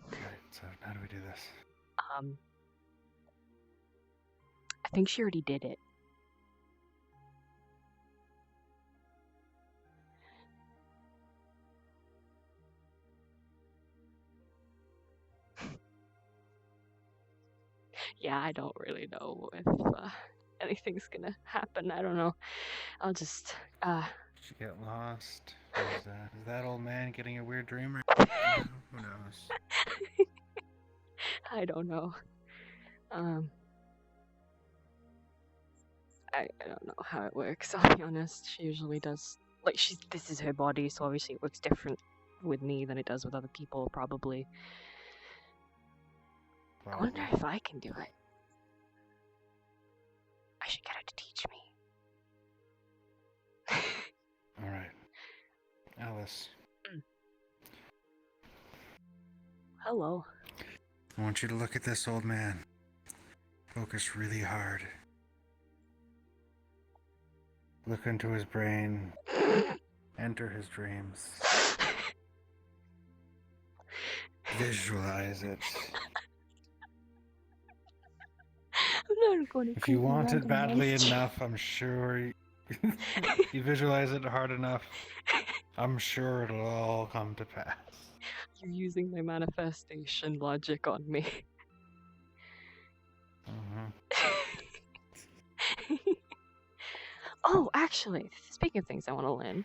Okay, so how do we do this? I think she already did it. Yeah, I don't really know if anything's gonna happen. I don't know. I'll just Did you get lost? Is that old man getting a weird dream right now? Who knows? I don't know. I don't know how it works, I'll be honest. She usually does like this is her body, so obviously it works different with me than it does with other people, probably. I wonder if I can do it. I should get her to teach me. Alright. Alice. Hello. I want you to look at this old man. Focus really hard. Look into his brain. Enter his dreams. Visualize it. I'm not going to If you want it badly enough, I'm sure you visualize it hard enough, I'm sure it'll all come to pass. You're using my manifestation logic on me. Oh, actually, speaking of things I want to learn,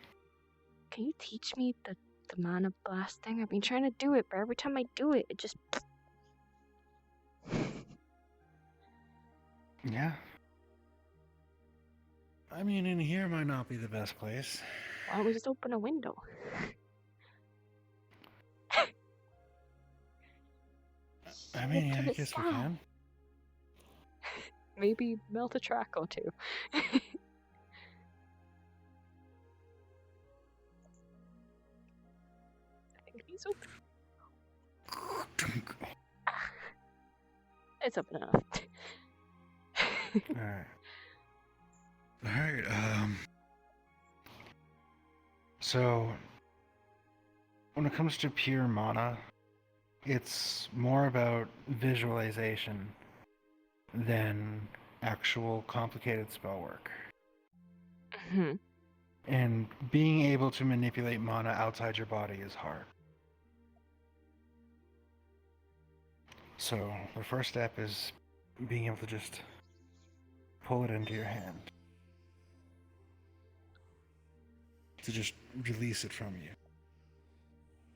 can you teach me the mana blast thing? I've been trying to do it, but every time I do it, it just... Yeah. I mean, in here might not be the best place. Why don't we just open a window? I mean, yeah, I guess we can. Maybe melt a track or two. I think he's open. It's open enough. Alright, so, when it comes to pure mana, it's more about visualization than actual complicated spell work. Mm-hmm. And being able to manipulate mana outside your body is hard. So, the first step is being able to just pull it into your hand. To just release it from you.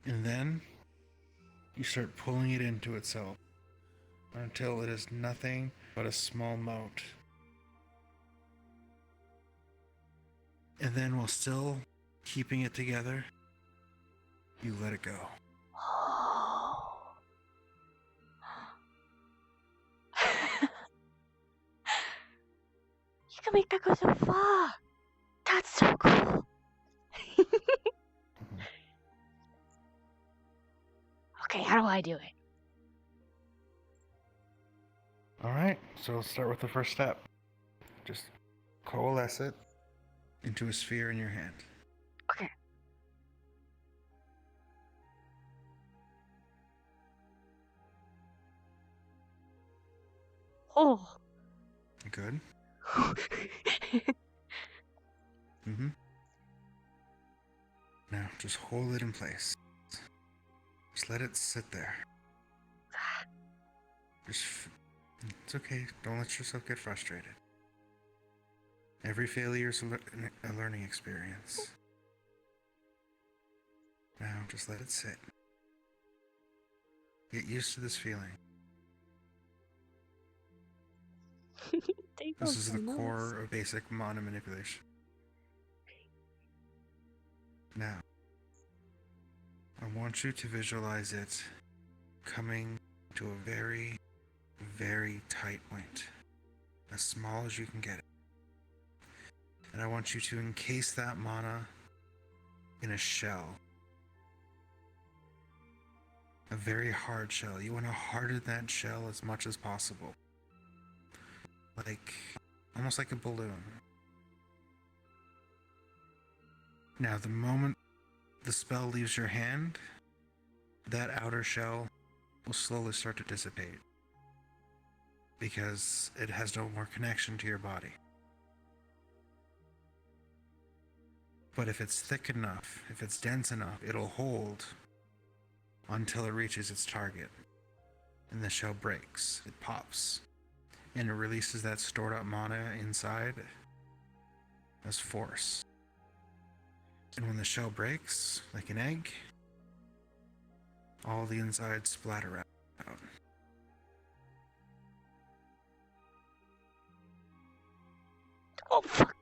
And then you start pulling it into itself until it is nothing but a small mote. And then while still keeping it together, you let it go. You can make that go so far! That's so cool! Okay, how do I do it? Alright, so let's start with the first step. Just coalesce it into a sphere in your hand. Okay. Oh! Good. Now, just hold it in place. Just let it sit there. It's okay. Don't let yourself get frustrated. Every failure is a learning experience. Now, just let it sit. Get used to this feeling. This is the core of basic mana manipulation. Now, I want you to visualize it coming to a very, very tight point, as small as you can get it. And I want you to encase that mana in a shell. A very hard shell. You want to harden that shell as much as possible. Almost like a balloon. Now, the moment the spell leaves your hand, that outer shell will slowly start to dissipate. Because it has no more connection to your body. But if it's thick enough, if it's dense enough, it'll hold until it reaches its target. And the shell breaks. It pops. and it releases that stored up mana inside as force. And when the shell breaks, like an egg, all the inside splatter out. Oh fuck!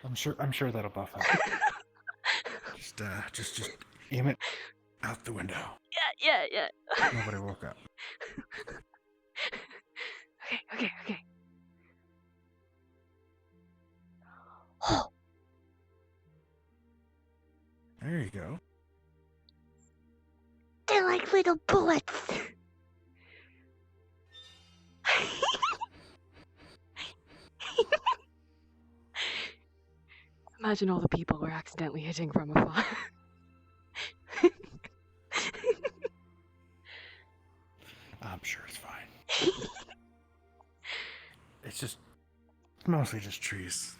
I'm sure that'll buff it. Just aim it out the window. Yeah. Nobody woke up. Okay. There you go. They're like little bullets. Imagine all the people we're accidentally hitting from afar. I'm sure it's fine. It's mostly just trees.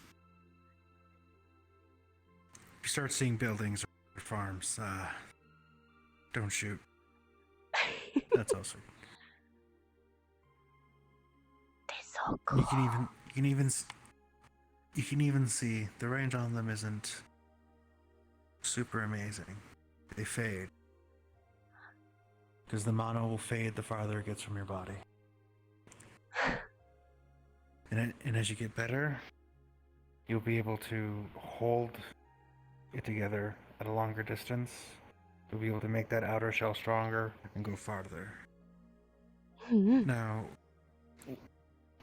If you start seeing buildings or farms, don't shoot. That's also. They're so cool. You can even see the range on them isn't super amazing. They fade. Because the mana will fade the farther it gets from your body. And as you get better, you'll be able to hold it together at a longer distance. You'll be able to make that outer shell stronger and go farther. Now,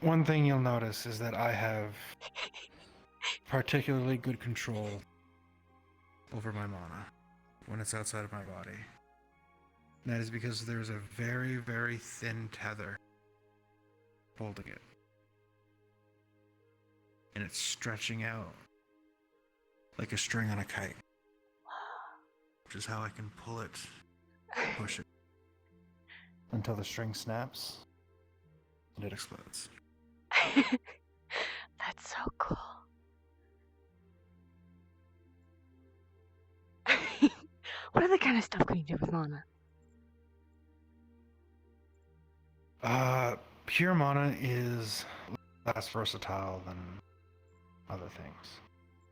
one thing you'll notice is that I have particularly good control over my mana when it's outside of my body. And that is because there's a very, very thin tether holding it. And it's stretching out like a string on a kite. Which is how I can pull it, push it, until the string snaps and it explodes. That's so cool. What other kind of stuff can you do with mana? Pure mana is less versatile than other things.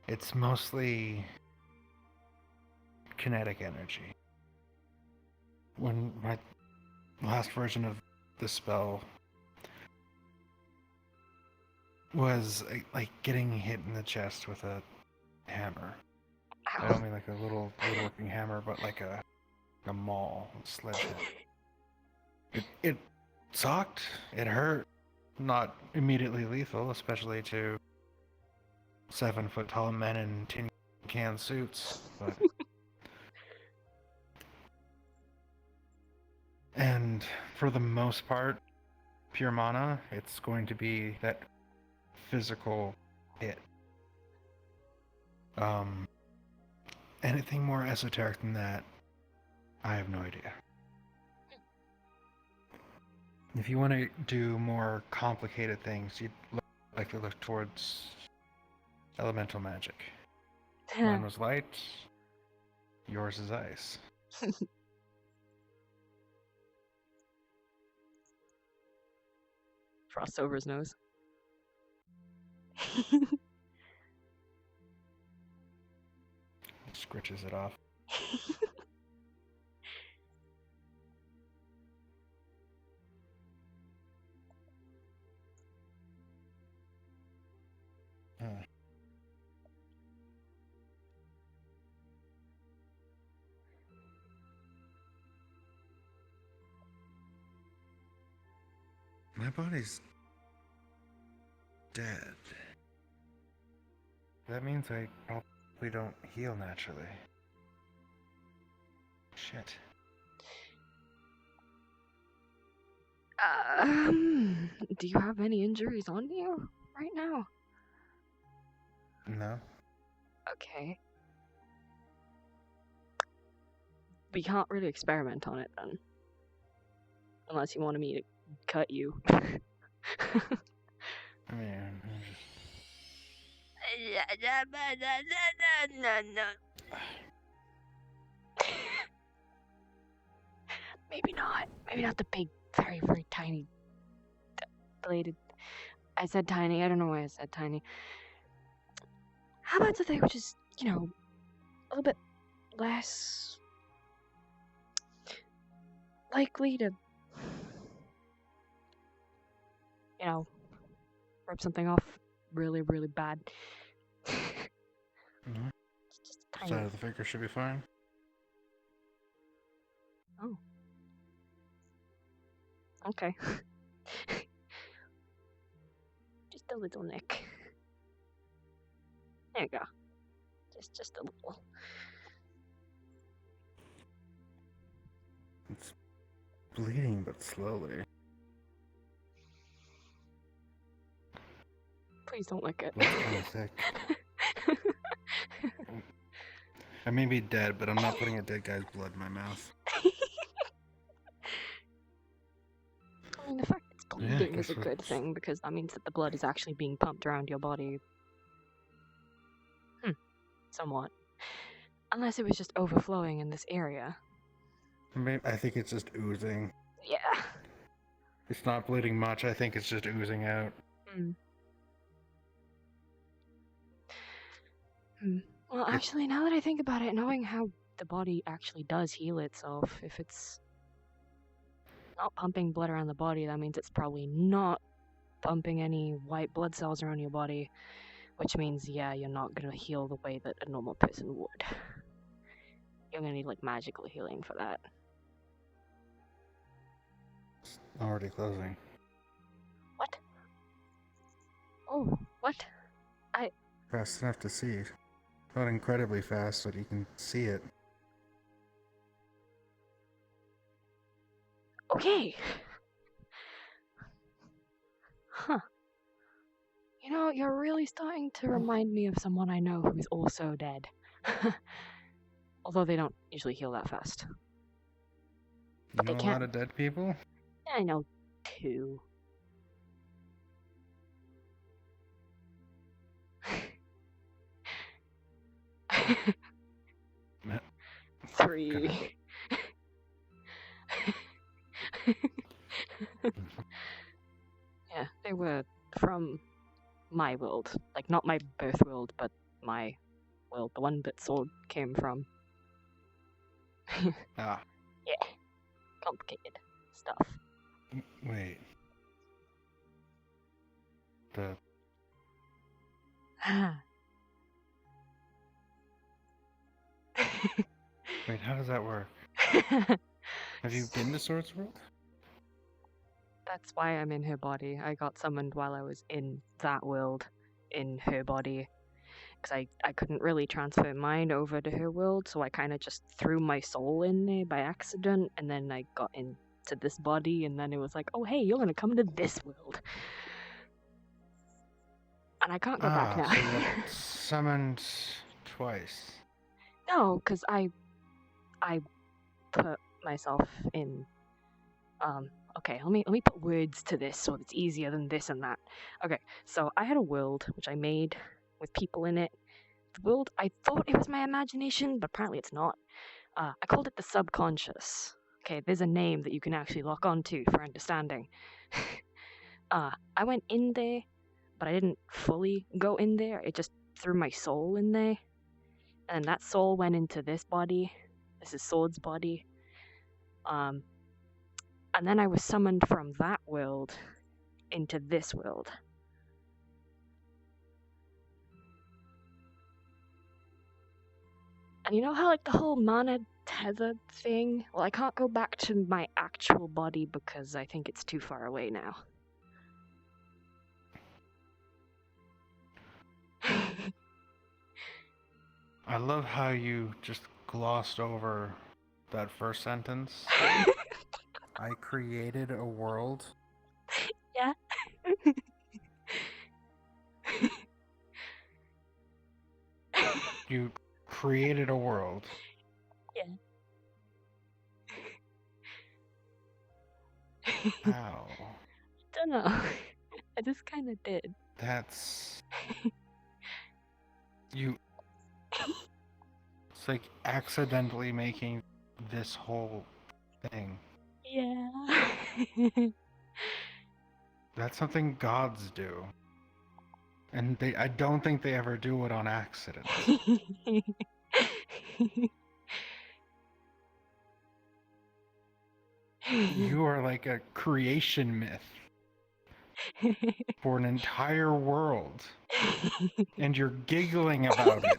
It's mostly kinetic energy. When my last version of the spell was like getting hit in the chest with a hammer. I don't mean like a little woodworking hammer, but like a maul, a sledgehammer. It sucked. It hurt. Not immediately lethal, especially to 7-foot tall men in tin can suits. But and for the most part, pure mana, it's going to be that physical hit. Anything more esoteric than that, I have no idea. If you want to do more complicated things, you'd like to look towards elemental magic. Mine was light, yours is ice. Frost over his nose. Scritches it off. My body's dead. That means I probably don't heal naturally. Shit. Do you have any injuries on you right now? No. Okay. We can't really experiment on it then. Unless you wanted me to cut you. I mean... maybe not. Maybe not the big, very, very tiny bladed. I said tiny. I don't know why I said tiny. How about something which is, a little bit less likely to, rip something off really, really bad. Mhm. Just a tiny. Side of the figure should be fine. Oh. Okay. Just a little nick. There you go. Just a little. It's bleeding, but slowly. Please don't lick it. Blood's kind of thick. I may be dead, but I'm not putting a dead guy's blood in my mouth. I mean, the fact it's Yeah, I bleeding is a guess good thing because that means that the blood is actually being pumped around your body. Somewhat. Unless it was just overflowing in this area. I think it's just oozing. Yeah. It's not bleeding much. I think it's just oozing out. Well, actually, now that I think about it, knowing how the body actually does heal itself, if it's not pumping blood around the body, that means it's probably not pumping any white blood cells around your body, which means, yeah, you're not gonna heal the way that a normal person would. You're gonna need, magical healing for that. It's already closing. What? Oh, what? Fast enough to see. Not incredibly fast, but you can see it. Okay. Huh. You're really starting to remind me of someone I know who's also dead. Although they don't usually heal that fast. You But know they a can't. lot of dead people? I know 2. Meh. 3. Yeah, they were from my world. Not my birth world, but my world. The one that Sword came from. Ah. Yeah. Complicated stuff. Wait. The... Wait, how does that work? Have you been to Swords World? That's why I'm in her body. I got summoned while I was in that world, in her body. Because I couldn't really transfer mine over to her world, so I kind of just threw my soul in there by accident, and then I got into this body, and then it was like, oh hey, you're gonna come to this world. And I can't go back now. So you got summoned twice. No, because I put myself in. Okay, let me put words to this so it's easier than this and that. Okay, so I had a world which I made with people in it. The world, I thought it was my imagination, but apparently it's not. I called it the subconscious. Okay, there's a name that you can actually lock onto for understanding. I went in there, but I didn't fully go in there. It just threw my soul in there. And that soul went into this body. This is Sword's body. And then I was summoned from that world into this world. And you know how the whole mana tether thing? Well, I can't go back to my actual body because I think it's too far away now. I love how you just glossed over that first sentence. I created a world. Yeah. You created a world. Yeah. How? Don't know. I just kind of did. That's... You... It's like accidentally making this whole thing. That's something gods do. And I don't think they ever do it on accident. You are like a creation myth for an entire world. And you're giggling about it.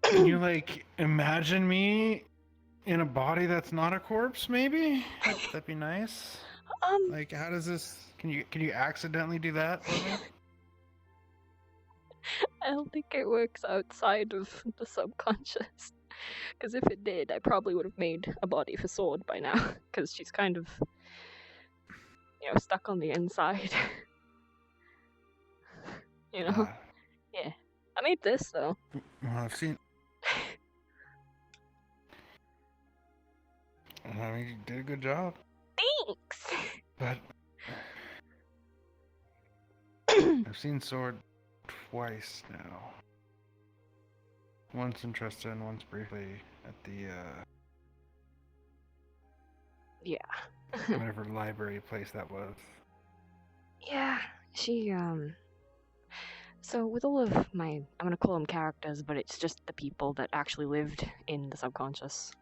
Can you like imagine me in a body that's not a corpse? Maybe that'd be nice. Like, how does this? Can you accidentally do that? I don't think it works outside of the subconscious. Because if it did, I probably would have made a body for Sword by now. Because she's kind of, stuck on the inside. Yeah. I made this, though. Well, I've seen. I mean, you did a good job. Thanks! But I've seen Sword twice now. Once in Trista and once briefly at the whatever library place that was. Yeah, she, So with all of my, I'm gonna call them characters, but it's just the people that actually lived in the subconscious.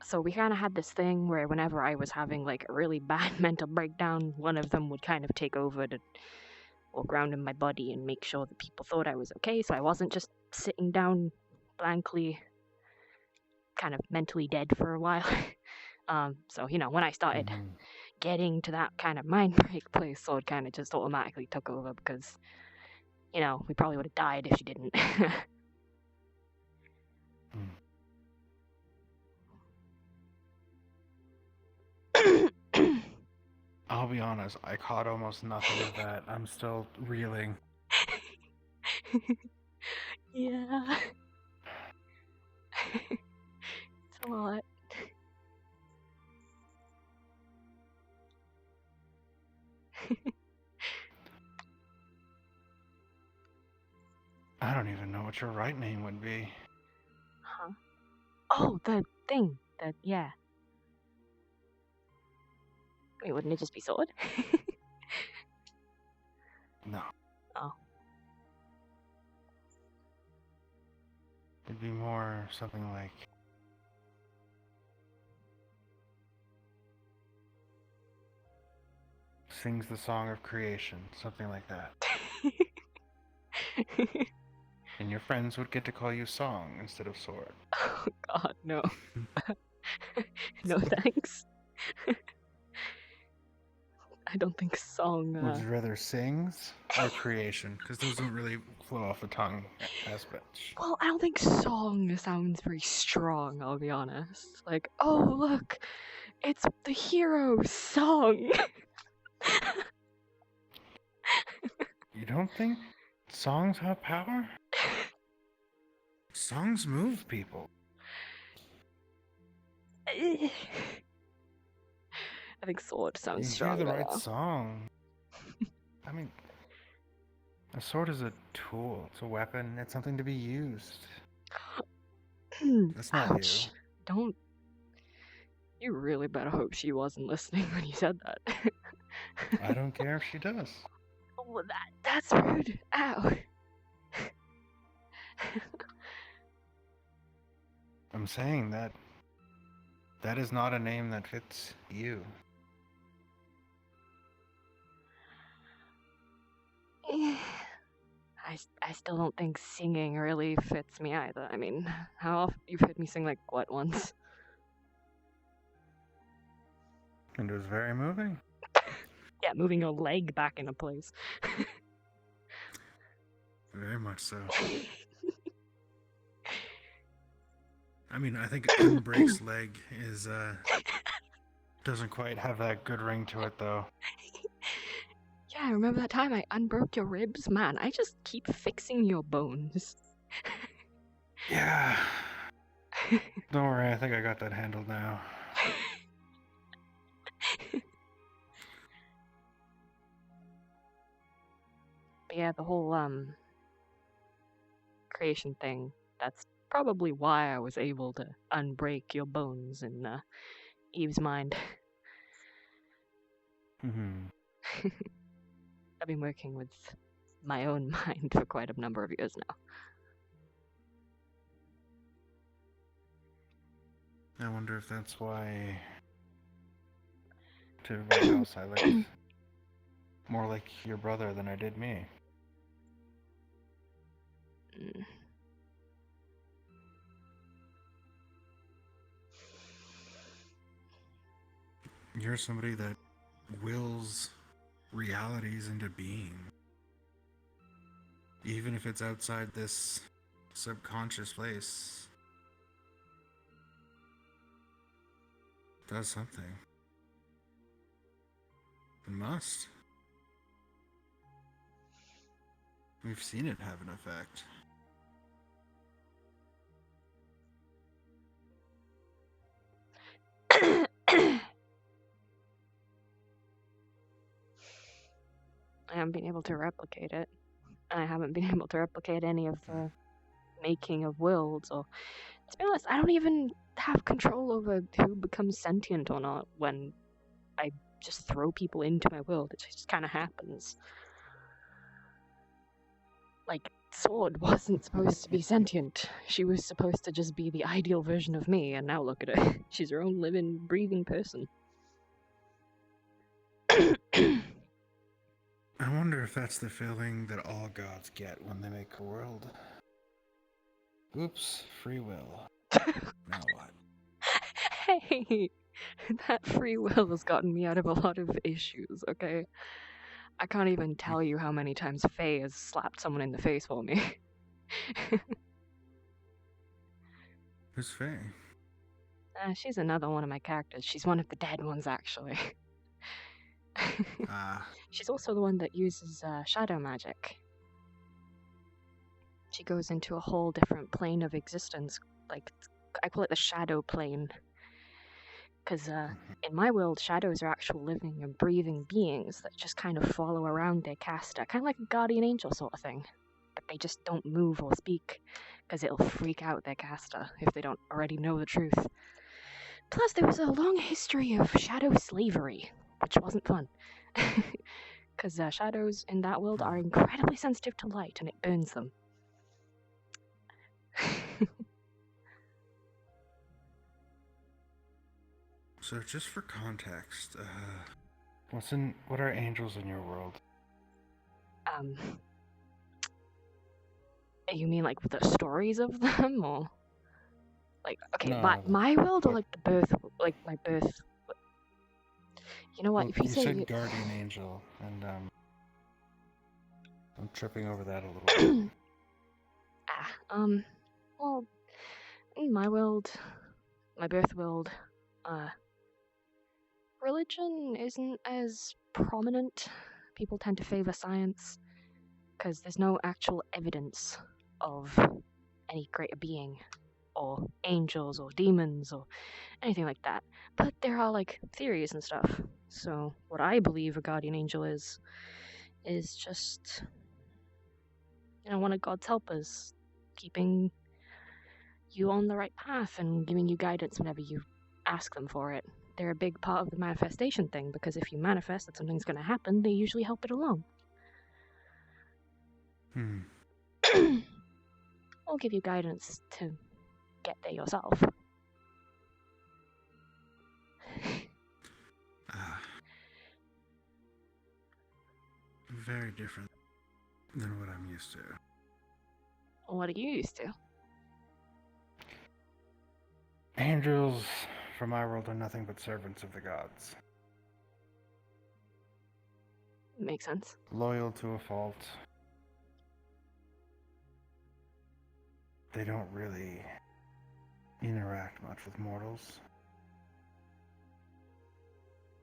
So we kind of had this thing where whenever I was having like a really bad mental breakdown, one of them would kind of take over to walk around in my body and make sure that people thought I was okay, so I wasn't just sitting down blankly, kind of mentally dead for a while. So when I started getting to that kind of mind break place, Sword kind of just automatically took over because, we probably would have died if she didn't. I'll be honest, I caught almost nothing of that. I'm still reeling. Yeah. It's a lot. I don't even know what your right name would be. Huh? Oh, the thing. Yeah. Wait, wouldn't it just be Sword? No. Oh. It'd be more something like... sings the song of creation, something like that. And your friends would get to call you Song instead of Sword. Oh god, no. No thanks. I don't think Song... Would you rather sings or creation? Because those don't really flow off the tongue as much. Well, I don't think Song sounds very strong, I'll be honest. Like, oh look, it's the hero's song! You don't think songs have power? Songs move people. I think Sword sounds You hear stronger. the right song. I mean, a sword is a tool. It's a weapon. It's something to be used. That's not Ouch. you. Don't... You really better hope she wasn't listening when you said that. I don't care if she does. Oh, that's rude. Ow. I'm saying that is not a name that fits you. I still don't think singing really fits me either. I mean, how often you've heard me sing like what once? And it was very moving. Yeah, moving your leg back into place. Very much so. I mean, I think Unbreak's leg is, doesn't quite have that good ring to it, though. Yeah, remember that time I unbroke your ribs? Man, I just keep fixing your bones. Yeah. Don't worry, I think I got that handled now. yeah, the whole creation thing, that's probably why I was able to unbreak your bones in Eve's mind. I've been working with my own mind for quite a number of years now. I wonder if that's why to everybody else I looked more like your brother than I did me. Mm. You're somebody that wills realities into being. Even if it's outside this subconscious place. It does something. It must. We've seen it have an effect. I haven't been able to replicate it. And I haven't been able to replicate any of the making of worlds, or to be honest, I don't even have control over who becomes sentient or not when I just throw people into my world. It just kind of happens. Like, Sword wasn't supposed to be sentient. She was supposed to just be the ideal version of me, and now look at her. She's her own living, breathing person. I wonder if that's the feeling that all gods get when they make a world. Oops, free will. Now what? Hey, that free will has gotten me out of a lot of issues, okay? I can't even tell you how many times Faye has slapped someone in the face for me. Who's Faye? She's another one of my characters. She's one of the dead ones, actually. She's also the one that uses shadow magic. She goes into a whole different plane of existence. Like, I call it the shadow plane. Because in my world, shadows are actual living and breathing beings that just kind of follow around their caster. Kind of like a guardian angel sort of thing. But they just don't move or speak, because it'll freak out their caster if they don't already know the truth. Plus, there was a long history of shadow slavery, which wasn't fun. Because shadows in that world are incredibly sensitive to light, and it burns them. So just for context, what are angels in your world? You mean like the stories of them, or like No, my world, or like the birth, like my birth? You know what? Well, if you say said guardian angel, and I'm tripping over that a little bit. well, in my world, my birth world, religion isn't as prominent. People tend to favor science because there's no actual evidence of any greater being, or angels, or demons, or anything like that. But there are like theories and stuff. So what I believe a guardian angel is just, one of God's helpers, keeping you on the right path and giving you guidance whenever you ask them for it. They're a big part of the manifestation thing, because if you manifest that something's going to happen, they usually help it along. Or give you guidance to get there yourself. Very different than what I'm used to. What are you used to? Angels, from my world, are nothing but servants of the gods. Makes sense. Loyal to a fault. They don't really interact much with mortals.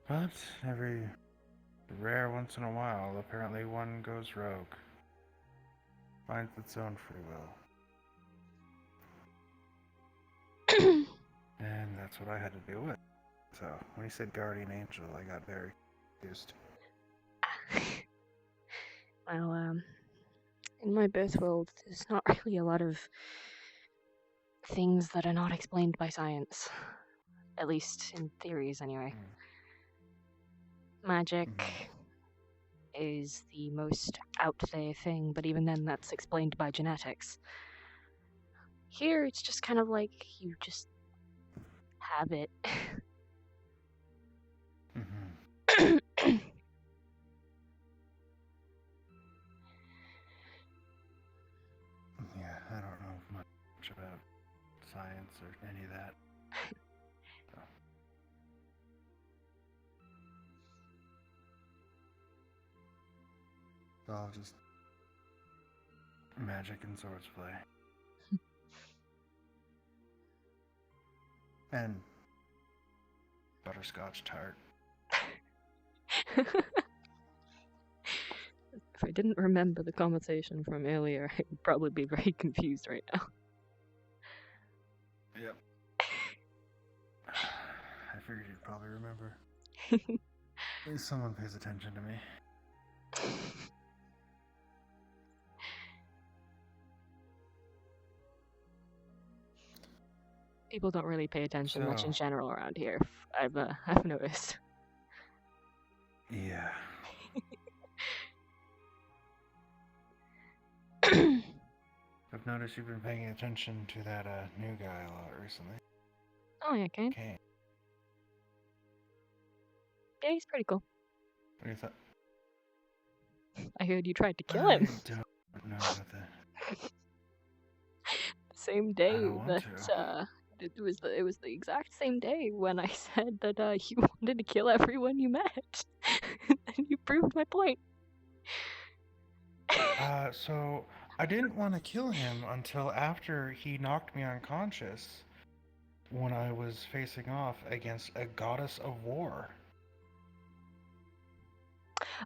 But every rare once in a while, apparently one goes rogue. Finds its own free will. And that's what I had to deal with. So, when he said guardian angel, I got very confused. Well, In my birth world, there's not really a lot of things that are not explained by science. At least in theories, anyway. Magic is the most out there thing, but even then, that's explained by genetics. Here, it's just kind of like you just have it. Yeah, I don't know much about science or any of that. It's all just magic and swords play. And butterscotch tart. If I didn't remember the conversation from earlier, I would probably be very confused right now. Yep. I figured you'd probably remember. At least someone pays attention to me. People don't really pay attention much in So- general around here. I've noticed. Yeah. I've noticed you've been paying attention to that new guy a lot recently. Oh yeah, Kane. Okay. Yeah, he's pretty cool. What do you thought? I heard you tried to kill him. I don't know about that. The same day don't want that it was the exact same day when I said that you wanted to kill everyone you met, and you proved my point. So I didn't want to kill him until after he knocked me unconscious when I was facing off against a goddess of war.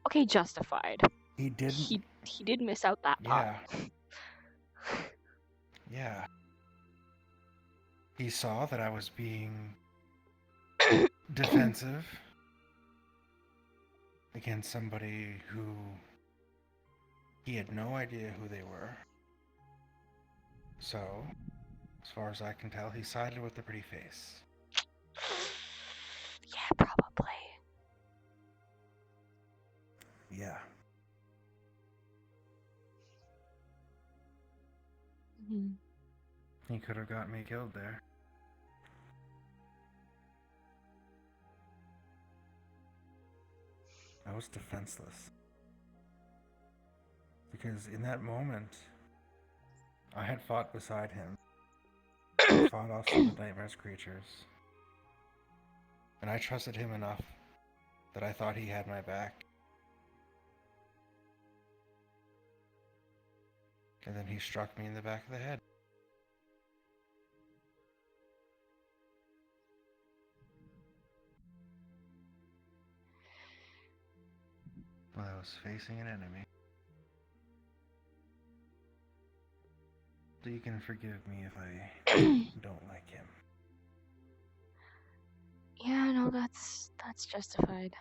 Okay, justified. He didn't. He did miss out that part. Yeah. He saw that I was being defensive against somebody who he had no idea who they were. So, as far as I can tell, he sided with the pretty face. Yeah, probably. Yeah. Mm-hmm. He could have got me killed there. I was defenseless. Because in that moment, I had fought beside him. I fought off some of the nightmare's creatures. And I trusted him enough that I thought he had my back. And then he struck me in the back of the head. While I was facing an enemy. So you can forgive me if I don't like him. Yeah, no, that's justified.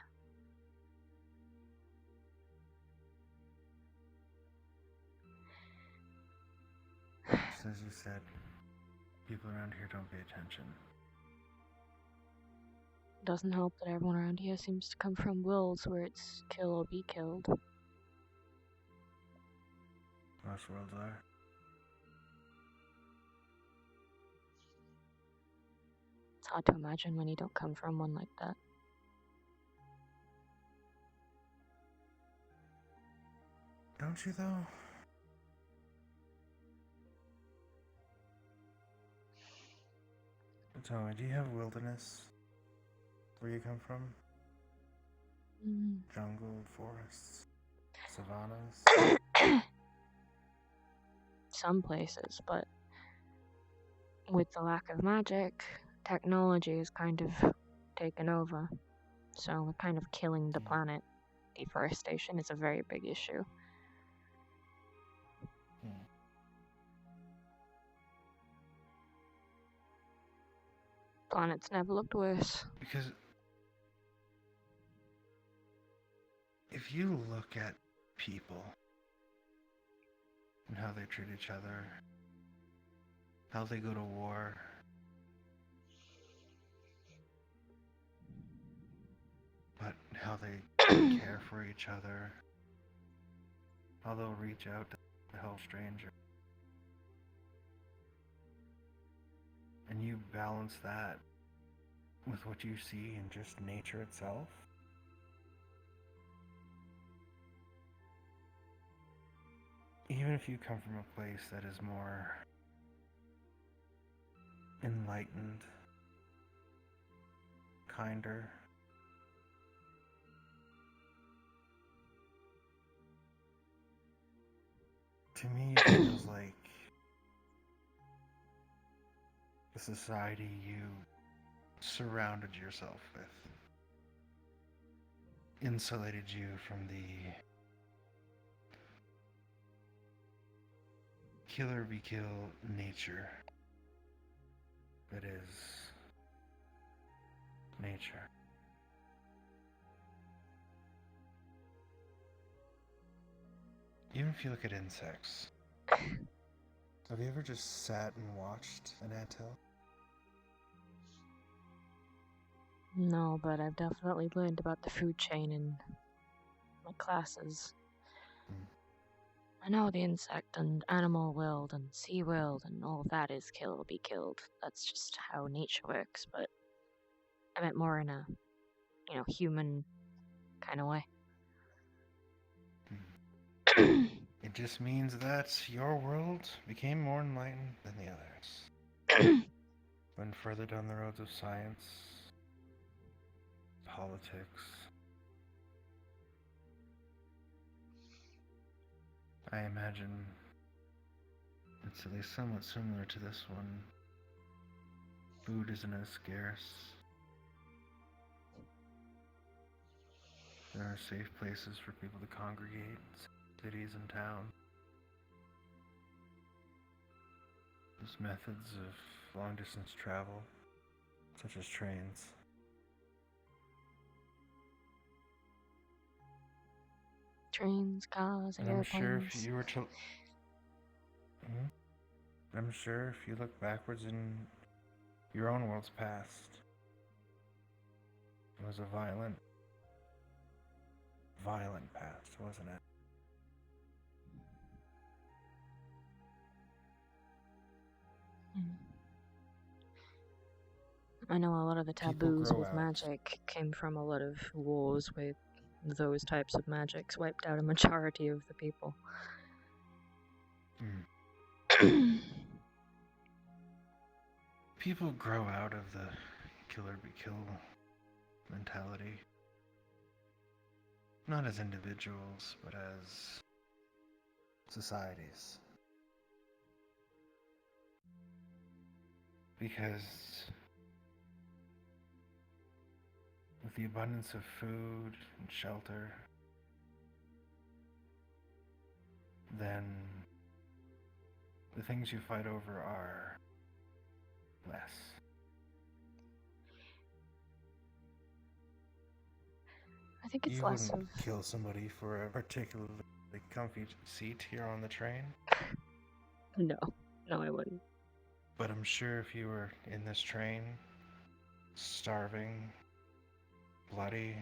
Just as you said, people around here don't pay attention. Doesn't help that everyone around here seems to come from worlds where it's kill or be killed. Most worlds are. It's hard to imagine when you don't come from one like that. Don't you though? Tell me, do you have wilderness where you come from? Jungle, forests, savannas? Some places, but with the lack of magic, technology is kind of taken over. So we're kind of killing the planet. Deforestation is a very big issue. Planet's never looked worse. Because if you look at people and how they treat each other, how they go to war, but how they care for each other, how they'll reach out to help strangers. And you balance that with what you see in just nature itself. Even if you come from a place that is more enlightened, kinder, to me it feels like the society you surrounded yourself with insulated you from the killer be kill nature that is nature. Even if you look at insects, have you ever just sat and watched an anthill? No, but I've definitely learned about the food chain in my classes. I know the insect and animal world and sea world and all of that is kill or be killed. That's just how nature works, but I meant more in a, human kind of way. It just means that your world became more enlightened than the others. Went further down the roads of science, politics. I imagine it's at least somewhat similar to this one. Food isn't as scarce. There are safe places for people to congregate, cities and towns. There's methods of long-distance travel, such as trains. Trains, cars, And airplanes. I'm sure if you were to... I'm sure if you look backwards in your own world's past, it was a violent past, wasn't it? I know a lot of the taboos grow with out. magic came from a lot of wars with those types of magics wiped out a majority of the people. People grow out of the killer be kill mentality. Not as individuals, but as societies. Because with the abundance of food and shelter, then the things you fight over are less. I think it's You less wouldn't of... kill somebody for a particularly comfy seat here on the train. No, I wouldn't. But I'm sure if you were in this train, starving, bloody,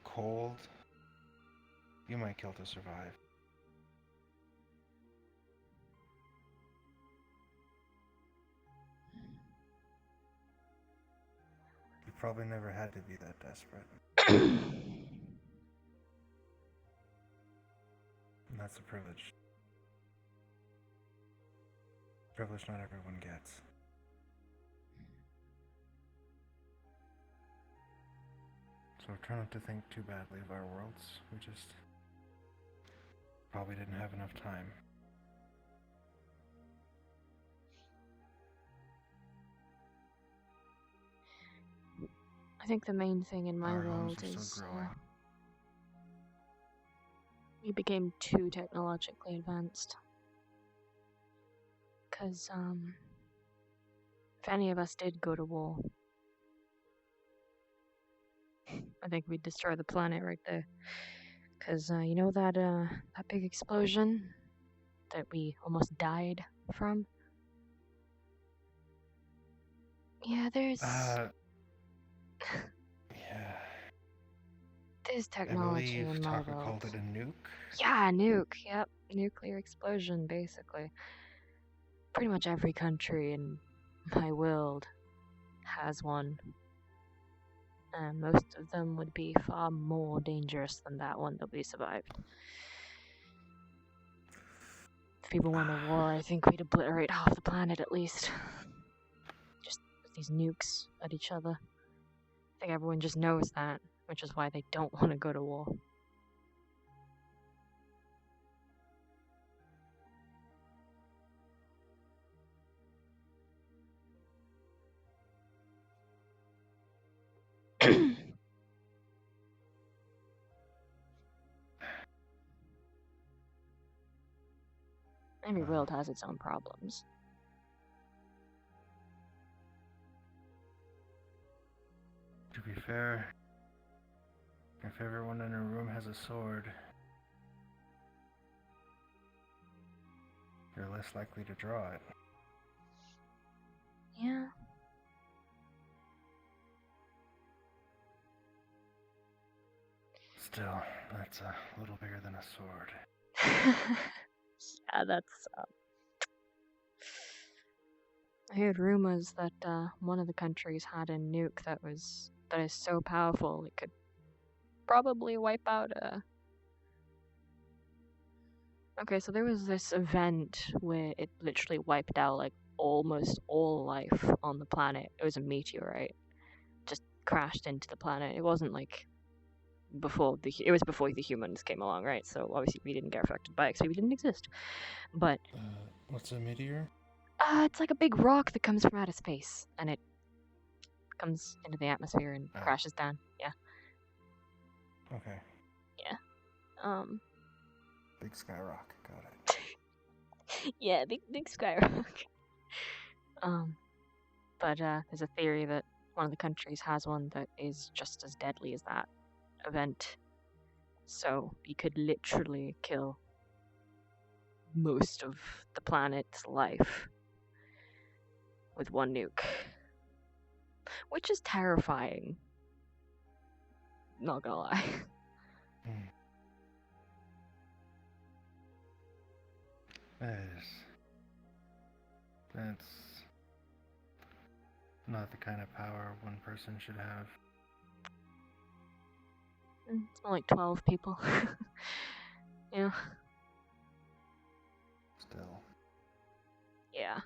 cold, you might kill to survive. You probably never had to be that desperate. And that's a privilege. Privilege not everyone gets. So try not to think too badly of our worlds. We just probably didn't have enough time. I think the main thing in my Our homes world are still is growing. we became too technologically advanced. Because, if any of us did go to war, I think we'd destroy the planet right there. Because, you know that big explosion that we almost died from. Yeah, there's Yeah. there's I technology believe in my Taka world. called it a nuke. Yeah, nuke. Yep, nuclear explosion, basically. Pretty much every country in my world has one. And most of them would be far more dangerous than that one that we survived. If people went to war, I think we'd obliterate half the planet at least. Just with these nukes at each other. I think everyone just knows that, which is why they don't want to go to war. Every world has its own problems. To be fair, if everyone in a room has a sword, you're less likely to draw it. Yeah. Still, that's a little bigger than a sword. Yeah, that's. I heard rumors that one of the countries had a nuke that is so powerful it could probably wipe out a. Okay, so there was this event where it literally wiped out like almost all life on the planet. It was a meteorite, just crashed into the planet. It wasn't like it was before the humans came along, right? So obviously we didn't get affected by it because we didn't exist. But What's a meteor? it's like a big rock that comes from outer space, and it comes into the atmosphere and crashes down. Yeah. Okay. Yeah. Big sky rock. Got it. Yeah, big sky rock. But there's a theory that one of the countries has one that is just as deadly as that event. So you could literally kill most of the planet's life with one nuke. Which is terrifying. Not gonna lie. That's not the kind of power one person should have. It's more like 12 people. Yeah. Still. Yeah.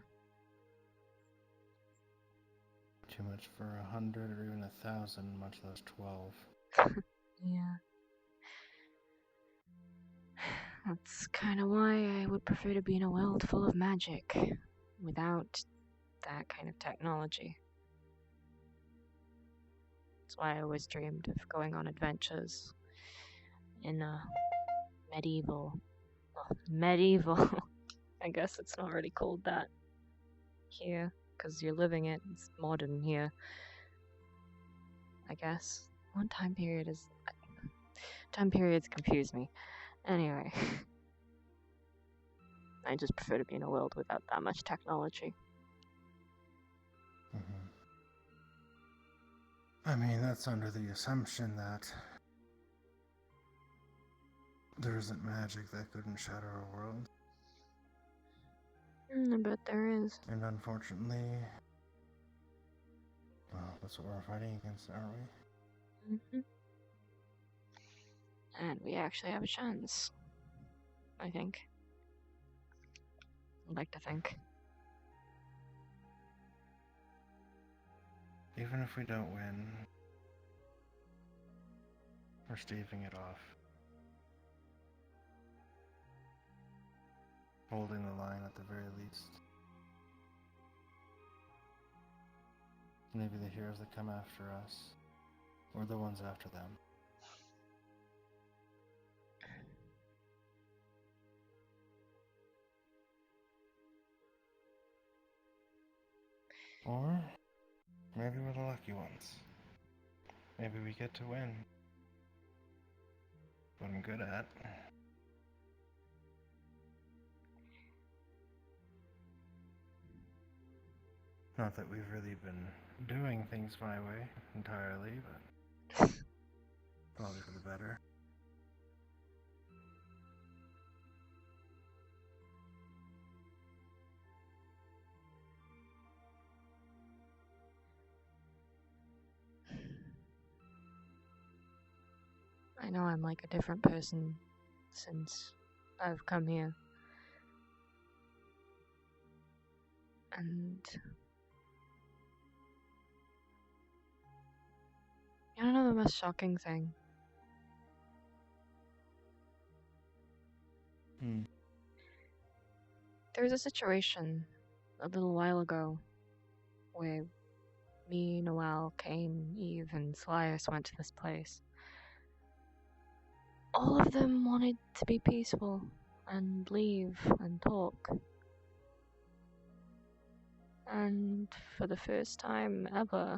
Too much for 100 or even 1,000, much less 12. Yeah. That's kind of why I would prefer to be in a world full of magic, without that kind of technology. That's why I always dreamed of going on adventures in a medieval, I guess it's not really called that here, because you're living it, it's modern here, I guess. What time periods confuse me. Anyway, I just prefer to be in a world without that much technology. I mean, that's under the assumption that there isn't magic that couldn't shatter a world. I bet there is. And unfortunately, well, that's what we're fighting against, aren't we? Mm-hmm. And we actually have a chance, I think. I'd like to think. Even if we don't win, we're staving it off. Holding the line at the very least. Maybe the heroes that come after us, or the ones after them. Or maybe we're the lucky ones. Maybe we get to win. What I'm good at. Not that we've really been doing things my way entirely, but probably for the better. I know I'm like a different person since I've come here. And you wanna know the most shocking thing? There was a situation a little while ago where me, Noel, Kane, Eve, and Slias went to this place. All of them wanted to be peaceful and leave and talk. And for the first time ever,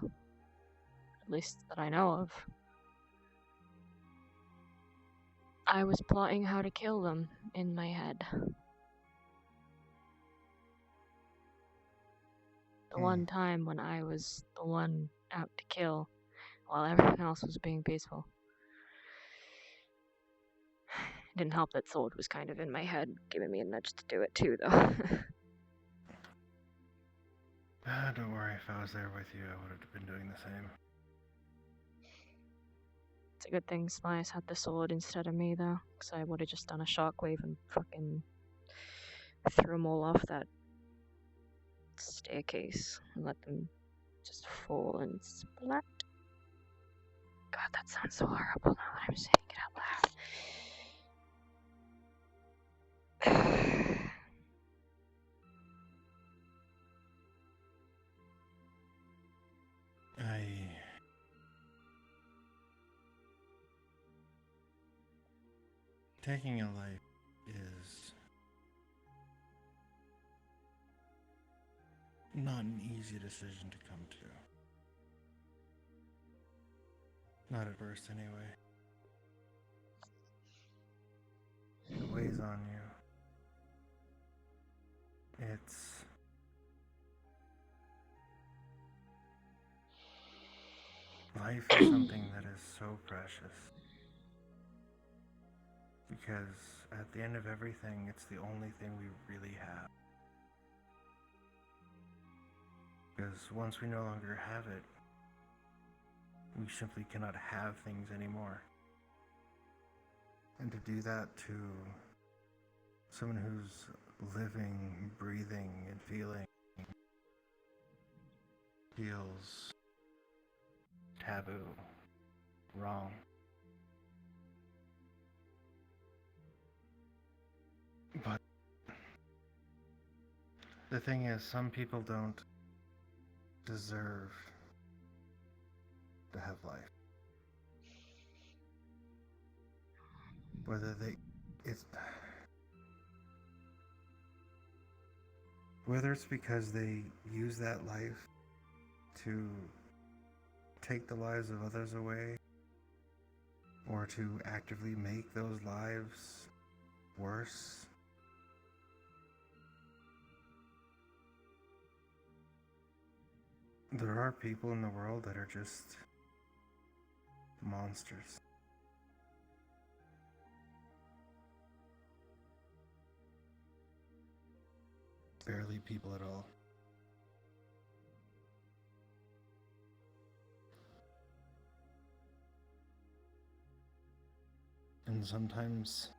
at least that I know of, I was plotting how to kill them in my head. The one time when I was the one out to kill while everyone else was being peaceful. It didn't help that Sword was kind of in my head, giving me a nudge to do it too, though. Don't worry, if I was there with you, I would have been doing the same. It's a good thing Slice had the sword instead of me, though, because I would have just done a shockwave and fucking threw them all off that staircase and let them just fall and splat. God, that sounds so horrible now that I'm saying it out loud. Taking a life is not an easy decision to come to. Not at first, anyway. It weighs on you. Life is something that is so precious. Because at the end of everything, it's the only thing we really have. Because once we no longer have it, we simply cannot have things anymore. And to do that to someone who's living, breathing, and feeling feels taboo, wrong. But the thing is, some people don't deserve to have life. Whether it's because they use that life to take the lives of others away, or to actively make those lives worse. There are people in the world that are just monsters. Barely people at all. And sometimes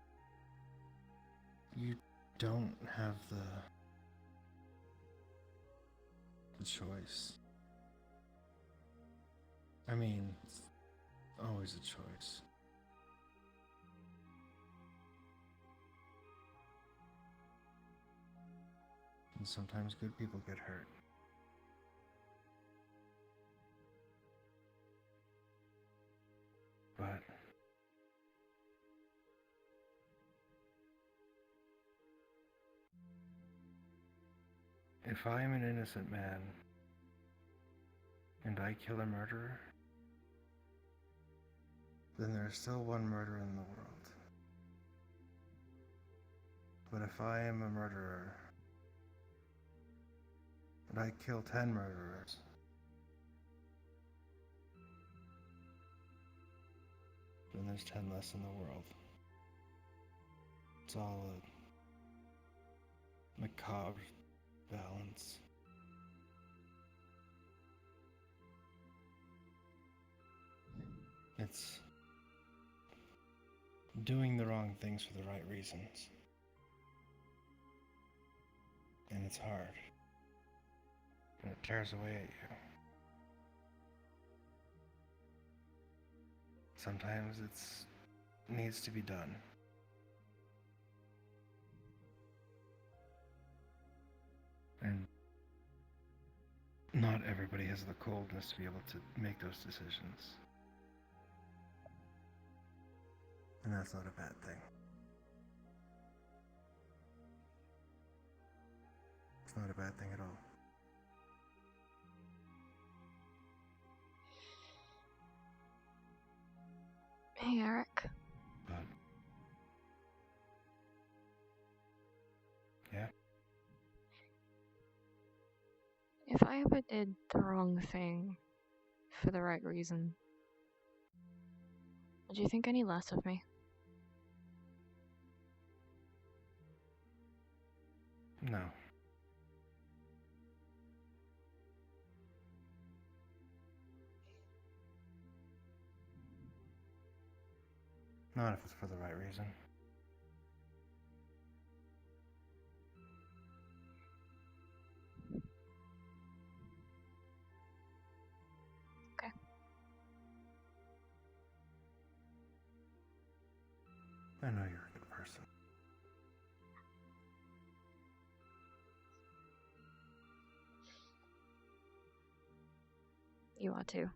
you don't have the choice. I mean, it's always a choice. And sometimes good people get hurt. But if I am an innocent man and I kill a murderer, then there is still one murderer in the world. But if I am a murderer But I kill 10 murderers. Then there's 10 less in the world. It's all a macabre balance. It's doing the wrong things for the right reasons. And it's hard. And it tears away at you. Sometimes it needs to be done. And not everybody has the coldness to be able to make those decisions. And that's not a bad thing. It's not a bad thing at all. Hey, Eric. But yeah, If I ever did the wrong thing for the right reason, would you think any less of me? no. Not if it's for the right reason. Okay. I know you're a good person. You are too.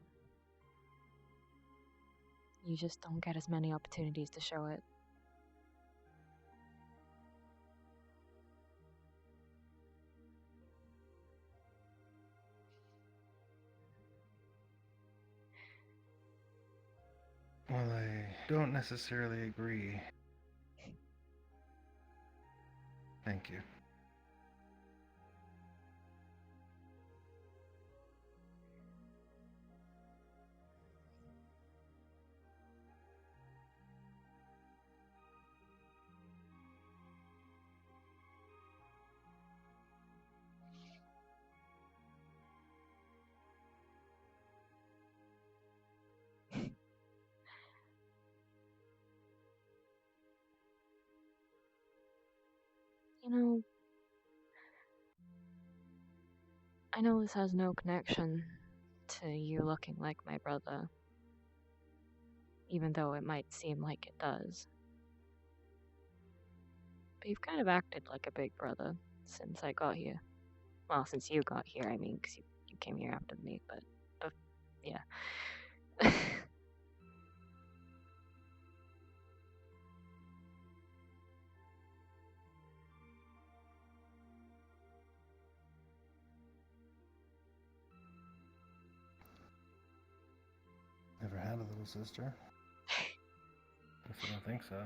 You just don't get as many opportunities to show it. Well, I don't necessarily agree. Thank you. You know, I know this has no connection to you looking like my brother, even though it might seem like it does. But you've kind of acted like a big brother since I got here. Well, since you got here, I mean, because you came here after me, but yeah. Ever had a little sister? Guess I don't think so.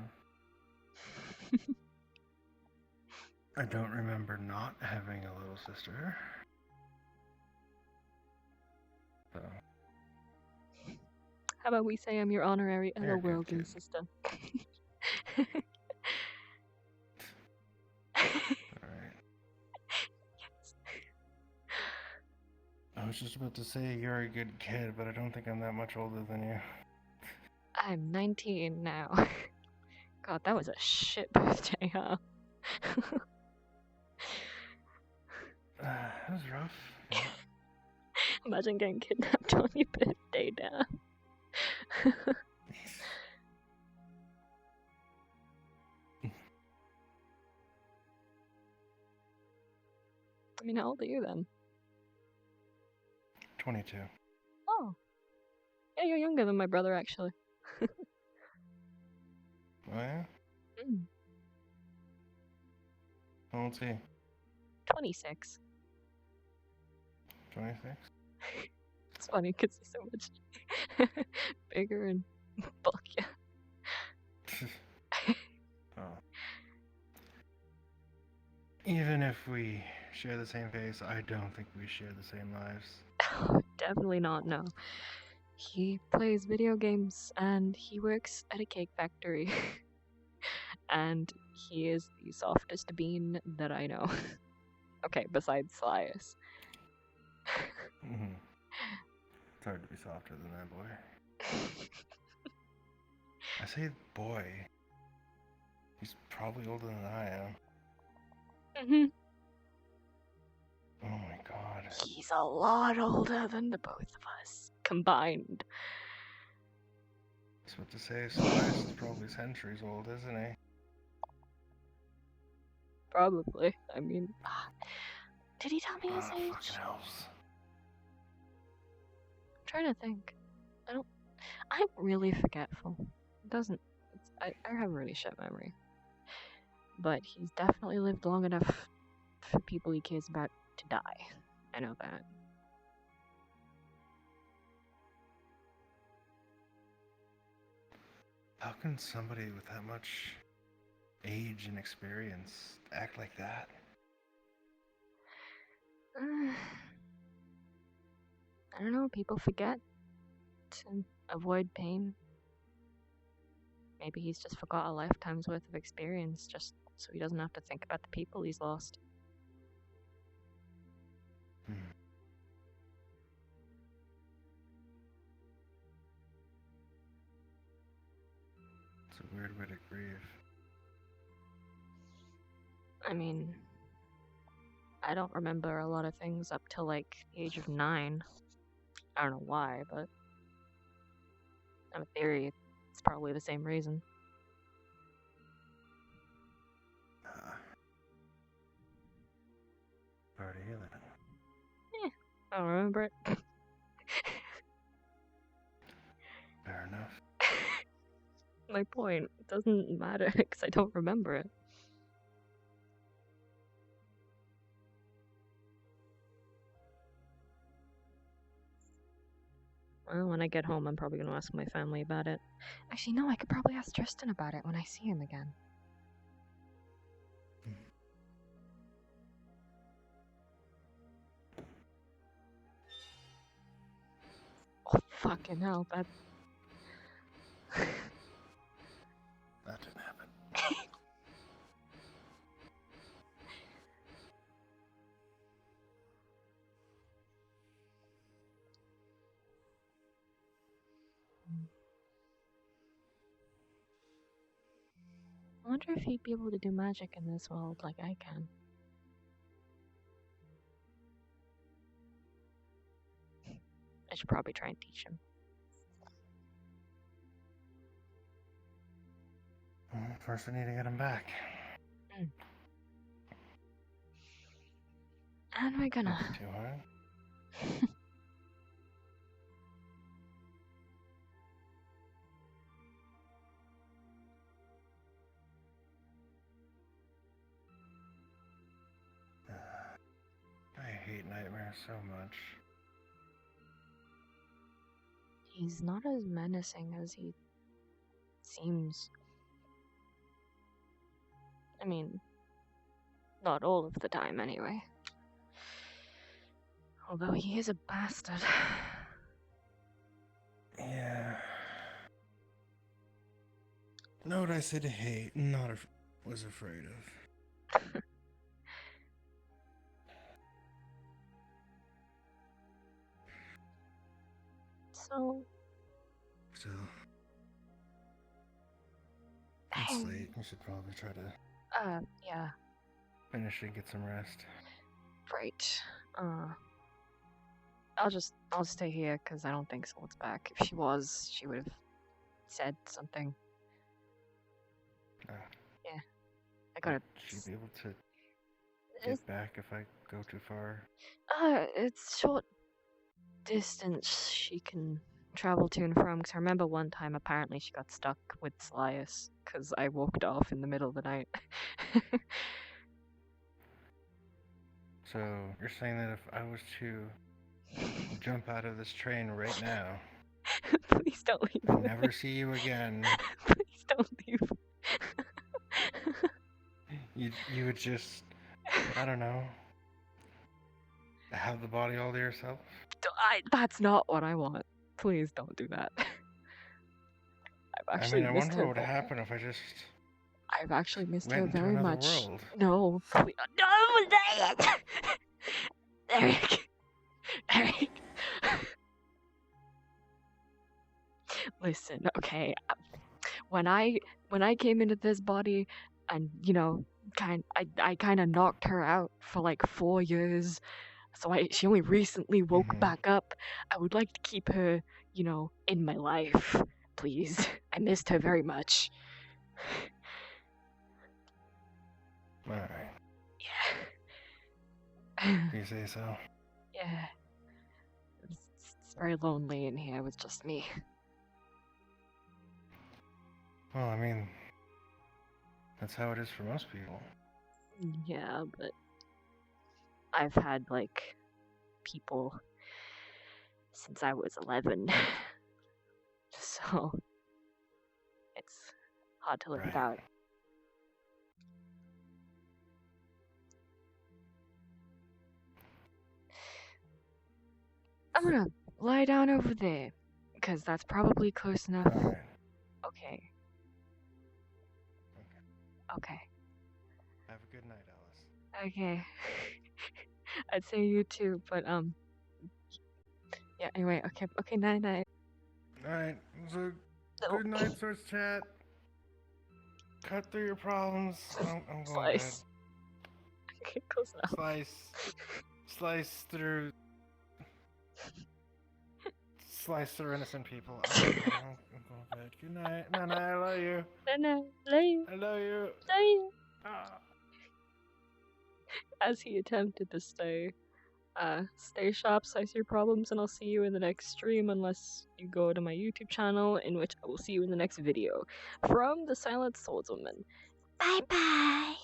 I don't remember not having a little sister. So, How about we say I'm your honorary You're a good otherworldly kid. sister? alright. I was just about to say you're a good kid, but I don't think I'm that much older than you. I'm 19 now. God, that was a shit birthday, huh? It was rough. Yeah. Imagine getting kidnapped on your birthday, Dan. I mean, how old are you then? 22. Oh. Yeah, you're younger than my brother, actually. Oh yeah? Mm, How old's he? 26. 26? It's funny because he's so much bigger and bulkier. Oh. Even if we share the same face. I don't think we share the same lives. Definitely not, no. He plays video games and he works at a cake factory. And he is the softest bean that I know. Okay, besides Slias. Mm-hmm. It's hard to be softer than that boy. I say boy. He's probably older than I am. Hmm. Oh my god. He's a lot older than the both of us combined. That's what to say. Slice is probably centuries old, isn't he? Probably. I mean, did he tell me his age? Fucking elves. I'm trying to think. I'm really forgetful. I have a really shit memory. But he's definitely lived long enough for people he cares about to die. I know that. How can somebody with that much age and experience act like that? I don't know, people forget to avoid pain. Maybe he's just forgot a lifetime's worth of experience just so he doesn't have to think about the people he's lost. It's a weird way to grieve. I mean, I don't remember a lot of things up till like the age of 9. I don't know why, but I have a theory it's probably the same reason. Sorry to hear that. I don't remember it. Fair enough. My point, it doesn't matter because I don't remember it. Well, when I get home, I'm probably going to ask my family about it. Actually, no, I could probably ask Tristan about it when I see him again. Oh, fucking hell, that... That didn't happen. I wonder if he'd be able to do magic in this world like I can. I should probably try and teach him. Well, first we need to get him back. And we're gonna... Nothing too hard. I hate nightmares so much. He's not as menacing as he seems. I mean, not all of the time anyway. Although he is a bastard. Yeah. Know what I said hate, not was afraid of. So... Still. It's late. You should probably try to yeah. finish and get some rest. Right. I'll stay here because I don't think Soul's back. If she was, she would have said something. Yeah. I gotta... Should be able to get back if I go too far. It's short distance she can travel to and from, because I remember one time apparently she got stuck with Slias because I walked off in the middle of the night. So, you're saying that if I was to jump out of this train right now, Please don't leave. and never see you again, Please don't leave. you would just, I don't know, have the body all to yourself? That's not what I want. Please don't do that. I mean, I wonder what would happen if I just I've actually missed went her into very another much. world. No, please, no, Eric, Eric. Listen, okay. When I came into this body, and I kind of knocked her out for like 4 years. So she only recently woke back up. I would like to keep her, in my life, please. I missed her very much. Alright. Yeah. You say so? Yeah. It's very lonely in here with just me. Well, I mean, that's how it is for most people. Yeah, but I've had, like, people since I was 11. So, it's hard to live without. I'm gonna lie down over there, because that's probably close enough. Alright. Okay. Okay. Have a good night, Alice. Okay. I'd say you too, but yeah, anyway, okay, night. Alright, so good night, Source Chat. Cut through your problems. I'm going to bed. Slice. Okay, close enough. Slice through innocent people. I'm going to bed. Good night. Nana, I love you. Nana, love you. I love you. Love you. Ah. As he attempted to stay sharp, slice your problems, and I'll see you in the next stream unless you go to my YouTube channel, in which I will see you in the next video. From the Silent Swordswoman. Bye bye!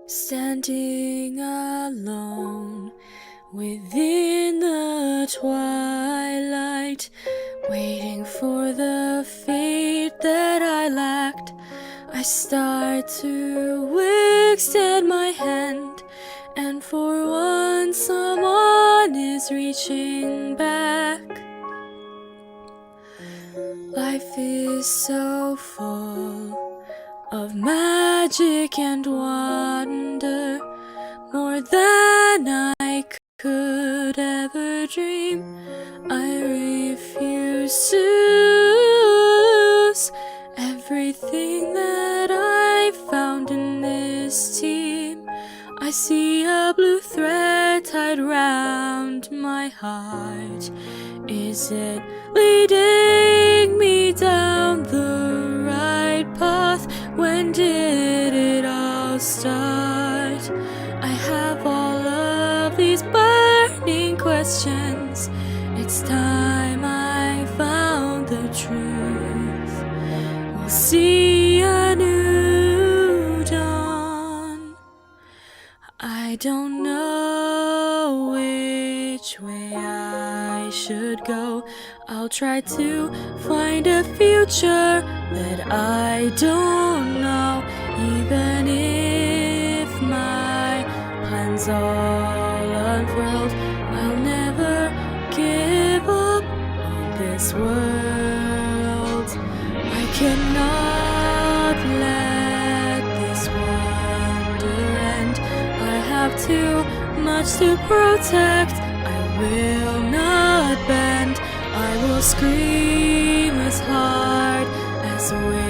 Standing alone within the twilight, waiting for the fate that I lacked, I start to extend my hand, and for once someone is reaching back. Life is so full of magic and wonder, more than I could ever dream. I refuse to lose everything that I found in this team. I see a blue thread tied round my heart. Is it leading me down the right path? When did it all start? I have all of these burning questions. It's time I found the truth. We'll see a new dawn. I don't know which way I should go. I'll try to find a future that I don't know. Even if my plans all unfurled, I'll never give up on this world. I cannot let this wonder end. I have too much to protect. I will not bend. I will scream as hard as wind.